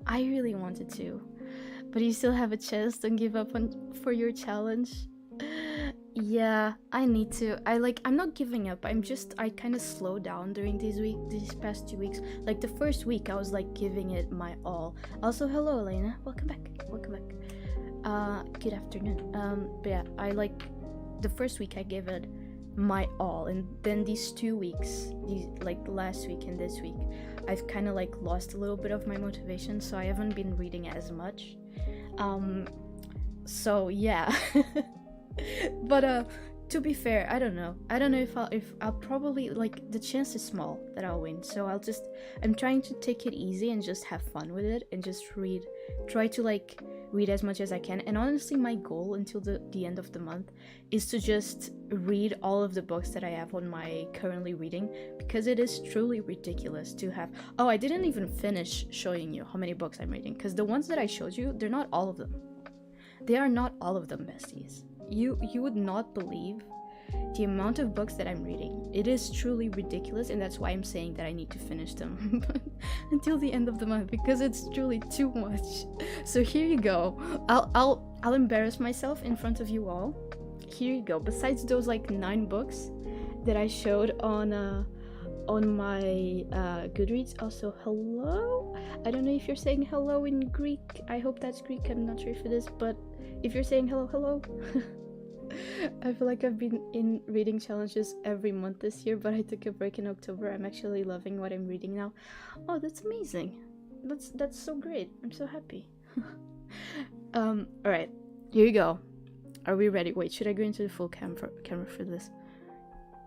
But you still have a chance. Don't give up for your challenge. Yeah, I need to. I'm not giving up. I kind of slowed down during these past 2 weeks. Like the first week, I was like giving it my all. Also, hello, Elena. Welcome back. Good afternoon. But yeah, the first week I gave it my all, and then these 2 weeks, the last week and this week, I've kind of lost a little bit of my motivation, so I haven't been reading as much. So yeah. But to be fair, I don't know if I'll probably, the chance is small that I'll win, so I'm trying to take it easy and just have fun with it and just try to read as much as I can. And honestly, my goal until the end of the month is to just read all of the books that I have on my currently reading, because it is truly ridiculous to have. Oh, I didn't even finish showing you how many books I'm reading, because the ones that I showed you, they're not all of them. They are not all of them, besties. You would not believe the amount of books that I'm reading. It is truly ridiculous, and that's why I'm saying that I need to finish them until the end of the month, because it's truly too much. So here you go. I'll embarrass myself in front of you all. Here you go. Besides those 9 books that I showed on my Goodreads. Also, hello. I don't know if you're saying hello in Greek. I hope that's Greek. I'm not sure if it is, but if you're saying hello. I feel like I've been in reading challenges every month this year, but I took a break in October. I'm actually loving what I'm reading now. Oh, that's amazing. That's so great. I'm so happy. Alright, here you go. Are we ready? Wait, should I go into the full camera for this?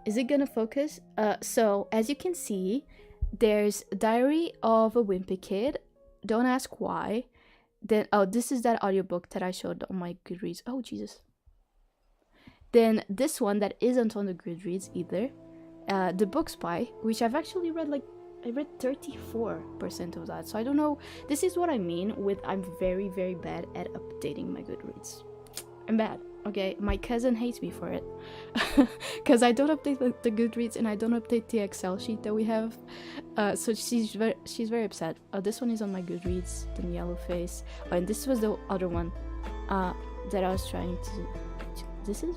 Is it gonna focus? So as you can see, there's Diary of a Wimpy Kid. Don't ask why. Then this is that audiobook that I showed on my Goodreads. Oh Jesus. Then this one that isn't on the Goodreads either, The Book Spy, which I've actually read I read 34% of that. So I don't know. This is what I mean with I'm very, very bad at updating my Goodreads. I'm bad. Okay, my cousin hates me for it because I don't update the Goodreads and I don't update the Excel sheet that we have. So she's very upset. This one is on my Goodreads, the yellow face. Oh, and this was the other one that I was trying to. This is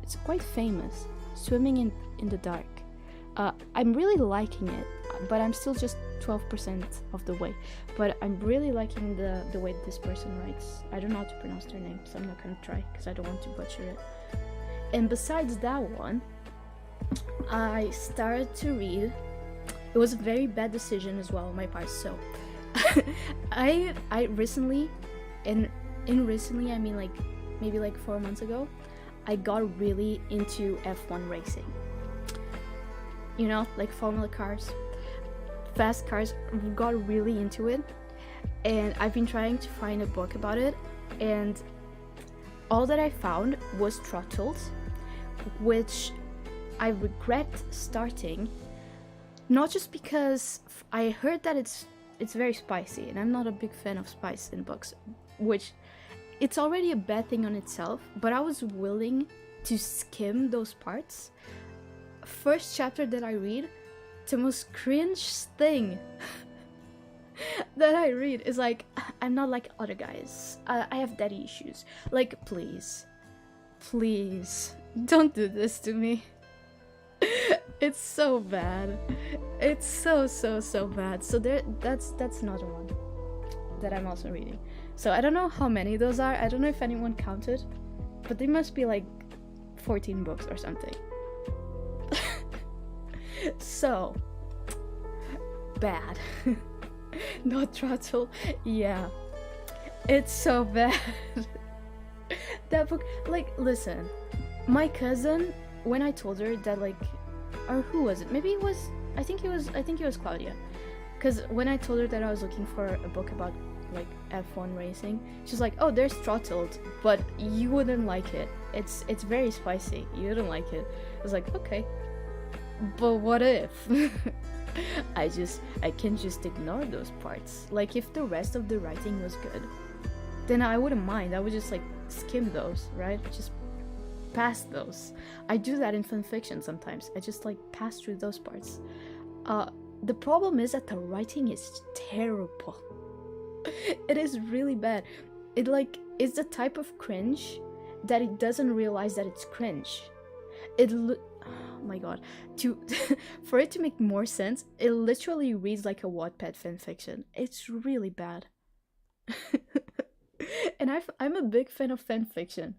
it's quite famous. Swimming in the Dark. I'm really liking it, but I'm still just 12% of the way. But I'm really liking the way this person writes. I don't know how to pronounce their name, so I'm not gonna try because I don't want to butcher it. And besides that one, I started to read. It was a very bad decision as well on my part. So I recently, and in recently I mean maybe 4 months ago, I got really into F1 racing. Formula cars, fast cars, got really into it. and I've been trying to find a book about it, and all that I found was Throttled, which I regret starting, not just because I heard that it's very spicy, and I'm not a big fan of spice in books, which it's already a bad thing on itself, but I was willing to skim those parts. First chapter that I read, the most cringe thing that I read is like, I'm not like other guys. I have daddy issues. Like, please, don't do this to me. It's so bad. It's so bad. So that's another one that I'm also reading. So I don't know how many those are. I don't know if anyone counted, but they must be like 14 books or something. So bad. Not Throttle. Yeah, it's so bad. That book, like, listen, my cousin, when I told her that, like, or who was it? Maybe it was, I think it was Claudia. Because when I told her that I was looking for a book about, like, F1 racing, she's like, oh, there's Throttled, but you wouldn't like it. It's very spicy. You wouldn't like it. I was like, okay, but what if? I can just ignore those parts. Like, if the rest of the writing was good, then I wouldn't mind. I would just, like, skim those, right? Just pass those. I do that in fanfiction sometimes. I just, like, pass through those parts. The problem is that the writing is terrible. It is really bad. It, like, is the type of cringe that it doesn't realize that it's cringe. Oh my god. For it to make more sense, it literally reads like a Wattpad fanfiction. It's really bad. And I'm a big fan of fanfiction,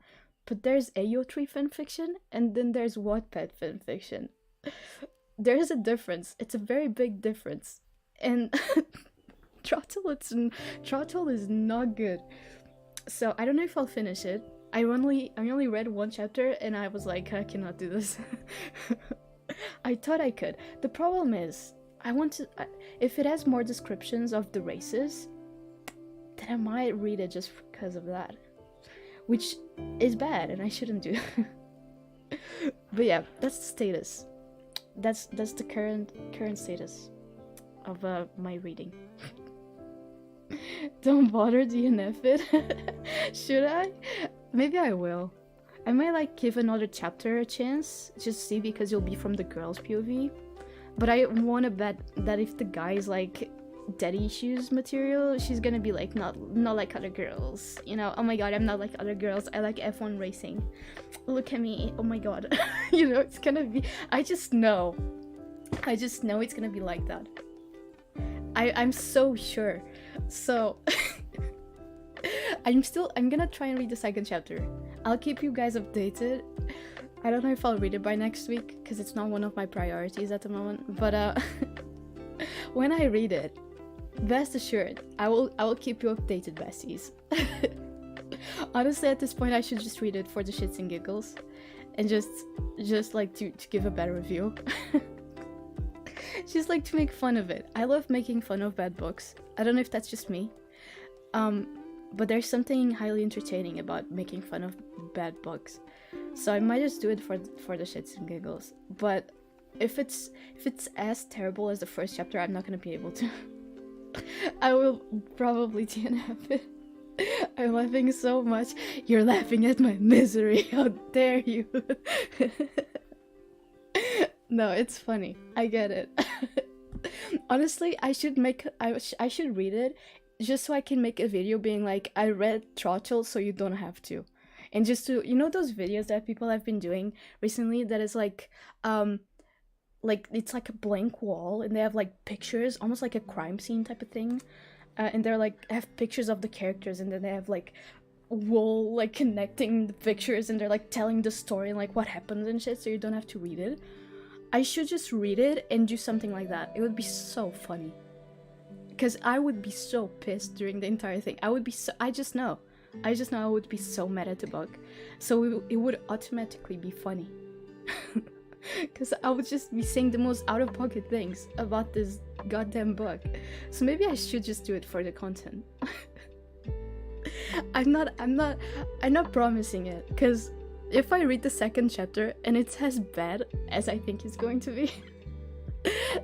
but there's AO3 fanfiction, and then there's Wattpad fanfiction. There's a difference. It's a very big difference. And Throttle is not good. So I don't know if I'll finish it. I only read one chapter and I was like, I cannot do this. I thought I could. The problem is, if it has more descriptions of the races, then I might read it just because of that, which is bad and I shouldn't do. But yeah, that's the status. That's the current status of my reading. Don't bother DNF it. Should I? Maybe I will. I might, like, give another chapter a chance, just see, because you'll be from the girl's POV. But I want to bet that if the guy is, like, daddy issues material, she's gonna be like, not like other girls, you know. Oh my god, I'm not like other girls. I like F1 racing. Look at me. Oh my god. You know, it's gonna be. I just know it's gonna be like that. I'm so sure. So I'm gonna try and read the second chapter. I'll keep you guys updated. I don't know if I'll read it by next week, because it's not one of my priorities at the moment, but when I read it, rest assured, I will keep you updated, besties. Honestly, at this point, I should just read it for the shits and giggles, and just like to give a better review. Just like to make fun of it. I love making fun of bad books. I don't know if that's just me, but there's something highly entertaining about making fun of bad books. So I might just do it for the shits and giggles. But if it's as terrible as the first chapter, I'm not gonna be able to. I will probably DNF it. I'm laughing so much. You're laughing at my misery. How dare you? No, it's funny. I get it. Honestly, I should read it just so I can make a video being like, I read Throttle so you don't have to. And just to, you know, those videos that people have been doing recently that is like it's like a blank wall and they have like pictures, almost like a crime scene type of thing. And they're like, have pictures of the characters, and then they have like wall like connecting the pictures, and they're like telling the story and like what happens and shit, so you don't have to read it. I should just read it and do something like that. It would be so funny. Because I would be so pissed during the entire thing. I just know I would be so mad at the book. So it would automatically be funny. Because I would just be saying the most out-of-pocket things about this goddamn book. So maybe I should just do it for the content. I'm not promising it, because if I read the second chapter and it's as bad as I think it's going to be,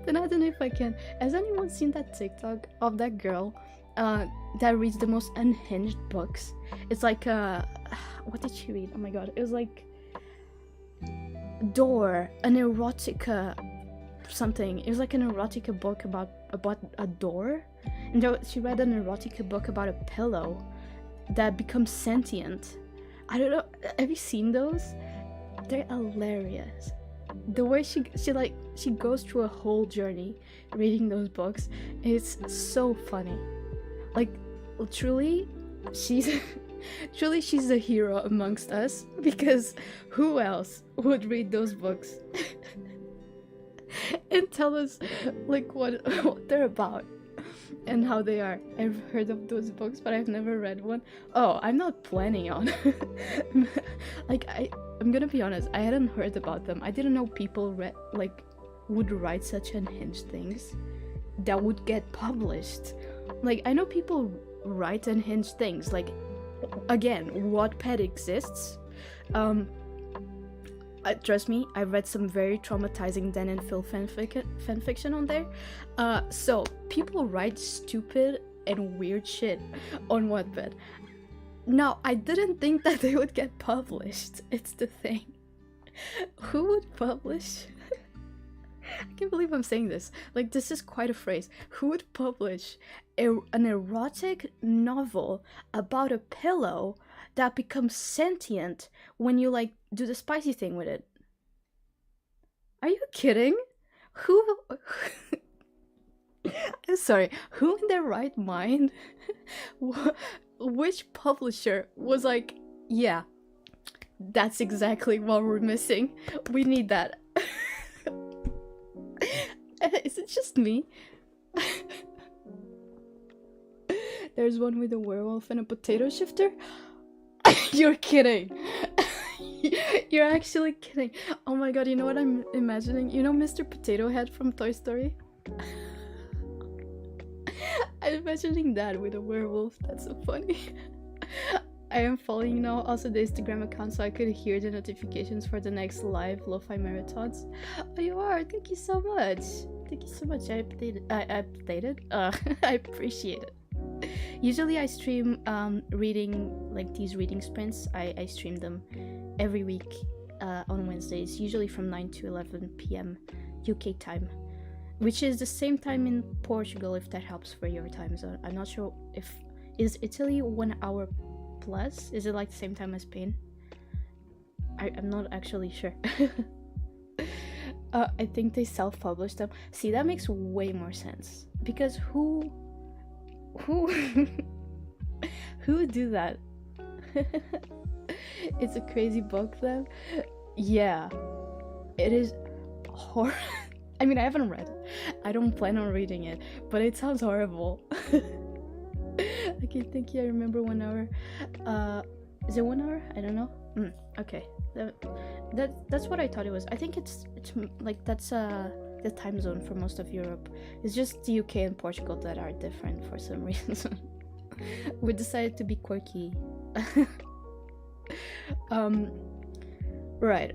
then I don't know if I can. Has anyone seen that TikTok of that girl that reads the most unhinged books? It's like what did she read? Oh my god, it was like Door, an erotica something. It was like an erotica book about a door, and she read an erotica book about a pillow that becomes sentient. I don't know. Have you seen those? They're hilarious. The way she goes through a whole journey reading those books, it's so funny. Like, truly, she's the hero amongst us, because who else would read those books and tell us like what they're about and how they are? I've heard of those books, but I've never read one. Oh, I'm not planning on. Like, I'm gonna be honest, I hadn't heard about them. I didn't know people would write such unhinged things that would get published. Like, I know people write unhinged things. Like, again, Wattpad exists. Trust me, I've read some very traumatizing Dan and Phil fanfiction on there. So people write stupid and weird shit on Wattpad. Now, I didn't think that they would get published. It's the thing. Who would publish? I can't believe I'm saying this. Like, this is quite a phrase. Who would publish an erotic novel about a pillow that becomes sentient when you, like, do the spicy thing with it? Are you kidding? Who... I'm sorry. Who in their right mind... Which publisher was like, yeah, that's exactly what we're missing. We need that. Is it just me? There's one with a werewolf and a potato shifter? You're kidding. You're actually kidding. Oh my god, you know what I'm imagining? You know Mr. Potato Head from Toy Story? I'm imagining that with a werewolf. That's so funny. I am following now also the Instagram account so I could hear the notifications for the next live lo-fi marathons. Oh, you are? Thank you so much. Thank you so much. I updated. I appreciate it. Usually I stream reading, like these reading sprints. I stream them every week on Wednesdays, usually from 9 to 11 p.m. UK time, which is the same time in Portugal, if that helps for your time zone. I'm not sure if... Is Italy 1 hour plus? Is it like the same time as Spain? I'm not actually sure. I think they self-publish them. See, that makes way more sense. Because who would do that? It's a crazy book then? Yeah. It is horrible. I mean, I haven't read it. I don't plan on reading it, but it sounds horrible. Okay, thank you. I remember 1 hour. Is it 1 hour? I don't know. Okay. That's what I thought it was. I think it's like that's the time zone for most of Europe. It's just the UK and Portugal that are different for some reason. We decided to be quirky. Right.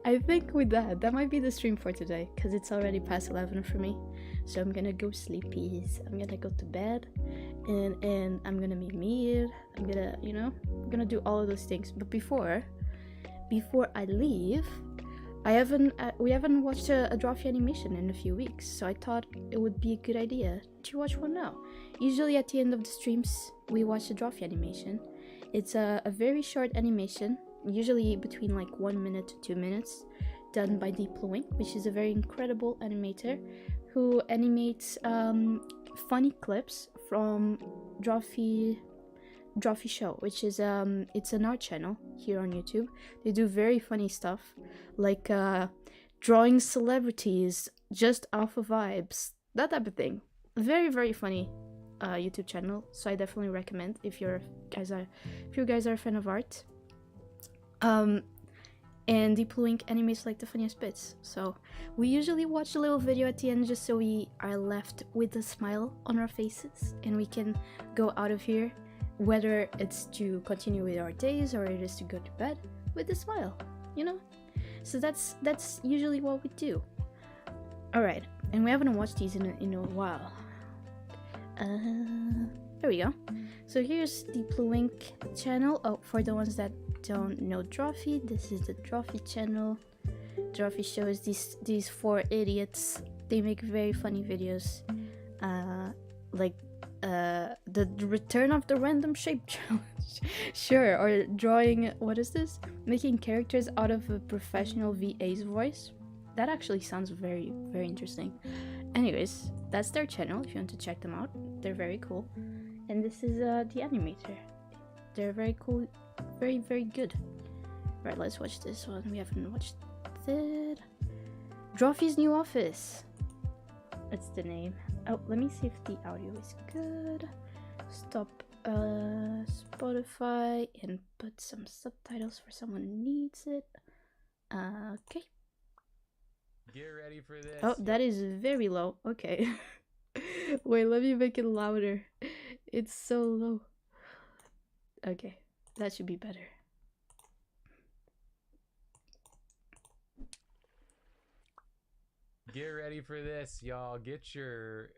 I think with that might be the stream for today, because it's already past 11 for me. So I'm gonna go sleepies. I'm gonna go to bed, and I'm gonna make meat. I'm gonna, I'm gonna do all of those things. But before I leave, we haven't watched a Drawfee animation in a few weeks, so I thought it would be a good idea to watch one now. Usually at the end of the streams, we watch a Drawfee animation. It's a very short animation, usually between like 1 minute to 2 minutes, done by Deep Blue Ink, which is a very incredible animator who animates funny clips from Drawfee Show, which is it's an art channel here on YouTube. They do very funny stuff, like drawing celebrities just off of vibes, that type of thing. Very, very funny YouTube channel, so I definitely recommend if you guys are a fan of art. and Deep Blue Ink animates like the funniest bits. So we usually watch a little video at the end just so we are left with a smile on our faces and we can go out of here, whether it's to continue with our days or it is to go to bed with a smile, you know? So that's usually what we do. Alright, and we haven't watched these in a while. There we go. So here's the Blue Ink channel. Oh, for the ones that don't know Drawfee, this is the Drawfee channel. Drawfee shows these four idiots. They make very funny videos. Like the return of the random shape challenge. Sure, or drawing, what is this? Making characters out of a professional VA's voice. That actually sounds very, very interesting. Anyways, that's their channel if you want to check them out. They're very cool. And this is the animator. They're very cool, very, very good. Right, let's watch this one. We haven't watched it. Drawfee's New Office. That's the name. Oh, let me see if the audio is good. Stop Spotify and put some subtitles for someone who needs it. Okay. Get ready for this. Oh, that is very low. Okay. Wait, let me make it louder. It's so low. Okay, that should be better. Get ready for this, y'all. Get your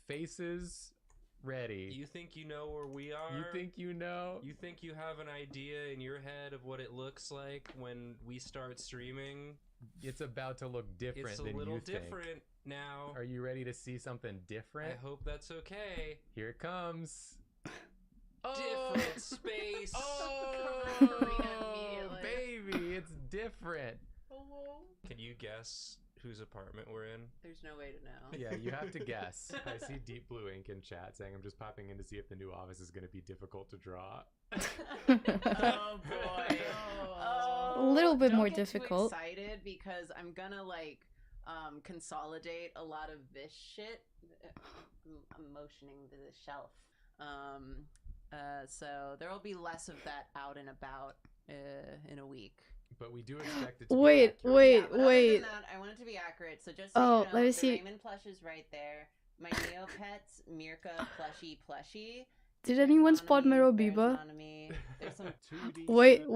faces ready. You think you know where we are? You think you know? You think you have an idea in your head of what it looks like when we start streaming? It's about to look different It's a than little you think. different now. Are you ready to see something different? I hope that's okay. Here it comes. Different space. Oh, baby, it's different. Can you guess whose apartment we're in? There's no way to know. Yeah, you have to guess. I see Deep Blue Ink in chat saying, I'm just popping in to see if the new office is going to be difficult to draw. Oh boy. A little bit Don't more get difficult. Too excited because I'm gonna like consolidate a lot of this shit. I'm motioning to the shelf. So there will be less of that out and about in a week. But we do expect it to Wait, be accurate. wait, Yeah, but other wait. than that, I want it to be accurate. So just so Oh, you know, let me the see. Raymond plush is right there. My Neopets, Mirka plushie. Did There's anyone spot Nanami, Mero there's Biba? Nanami, There's some 2D Wait,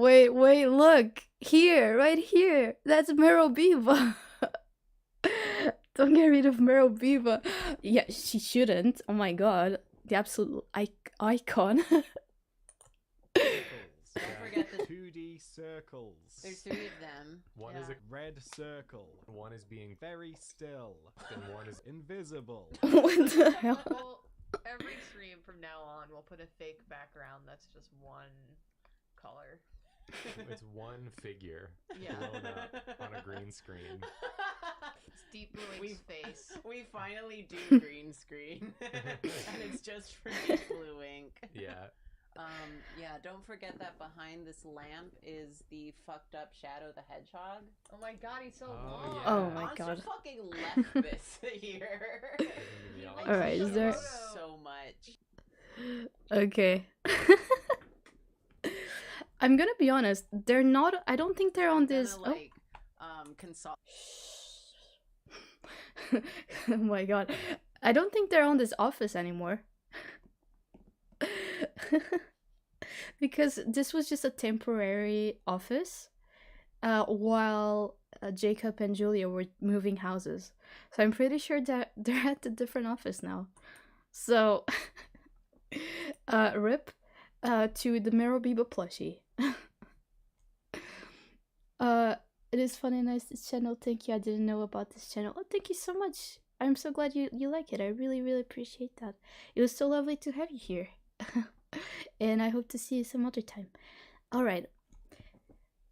look! Here, right here! That's Mero Biba! Don't get rid of Mero Biba! Yeah, she shouldn't. Oh my god. The absolute icon. Don't forget the 2D circles. There's 3 of them. One Yeah. is a Red circle. one is being Very still. and one is Invisible. What the hell? Well, every stream from now on, we'll put a fake background that's just one color. it's one figure Yeah. blown up on a green screen. It's Deep Blue Ink's face. We finally do green screen. And it's just for Deep Blue Ink. Yeah. Yeah, don't forget that behind this lamp is the fucked up Shadow the Hedgehog. Oh my god, he's so Oh, long. yeah. Oh my Monster god. fucking left this here. Yeah. Alright, is there- So much. Okay. I'm gonna be honest, they're not. I don't think they're on this. Gonna, like, consult. Oh my god. I don't think they're on this office anymore. Because this was just a temporary office while Jacob and Julia were moving houses. So I'm pretty sure that they're at a different office now. So, rip to the Mero Biba plushie. It is fun and nice, this channel. Thank you. I didn't know about this channel. Oh, thank you so much. I'm so glad you like it. I really, really appreciate that. It was so lovely to have you here. And I hope to see you some other time. Alright.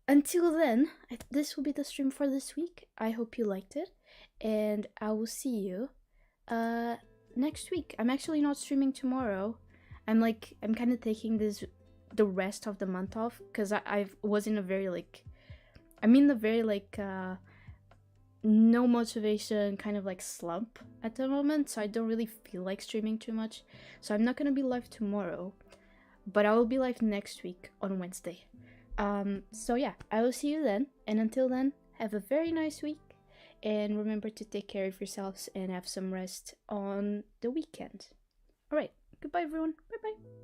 Until then, this will be the stream for this week. I hope you liked it. And I will see you next week. I'm actually not streaming tomorrow. I'm kind of taking the rest of the month off. Because I was in a very no motivation kind of like slump at the moment, so I don't really feel like streaming too much. So I'm not gonna be live tomorrow, but I will be live next week on Wednesday. So yeah, I will see you then, and until then, have a very nice week, and remember to take care of yourselves and have some rest on the weekend. Alright, goodbye everyone, bye bye.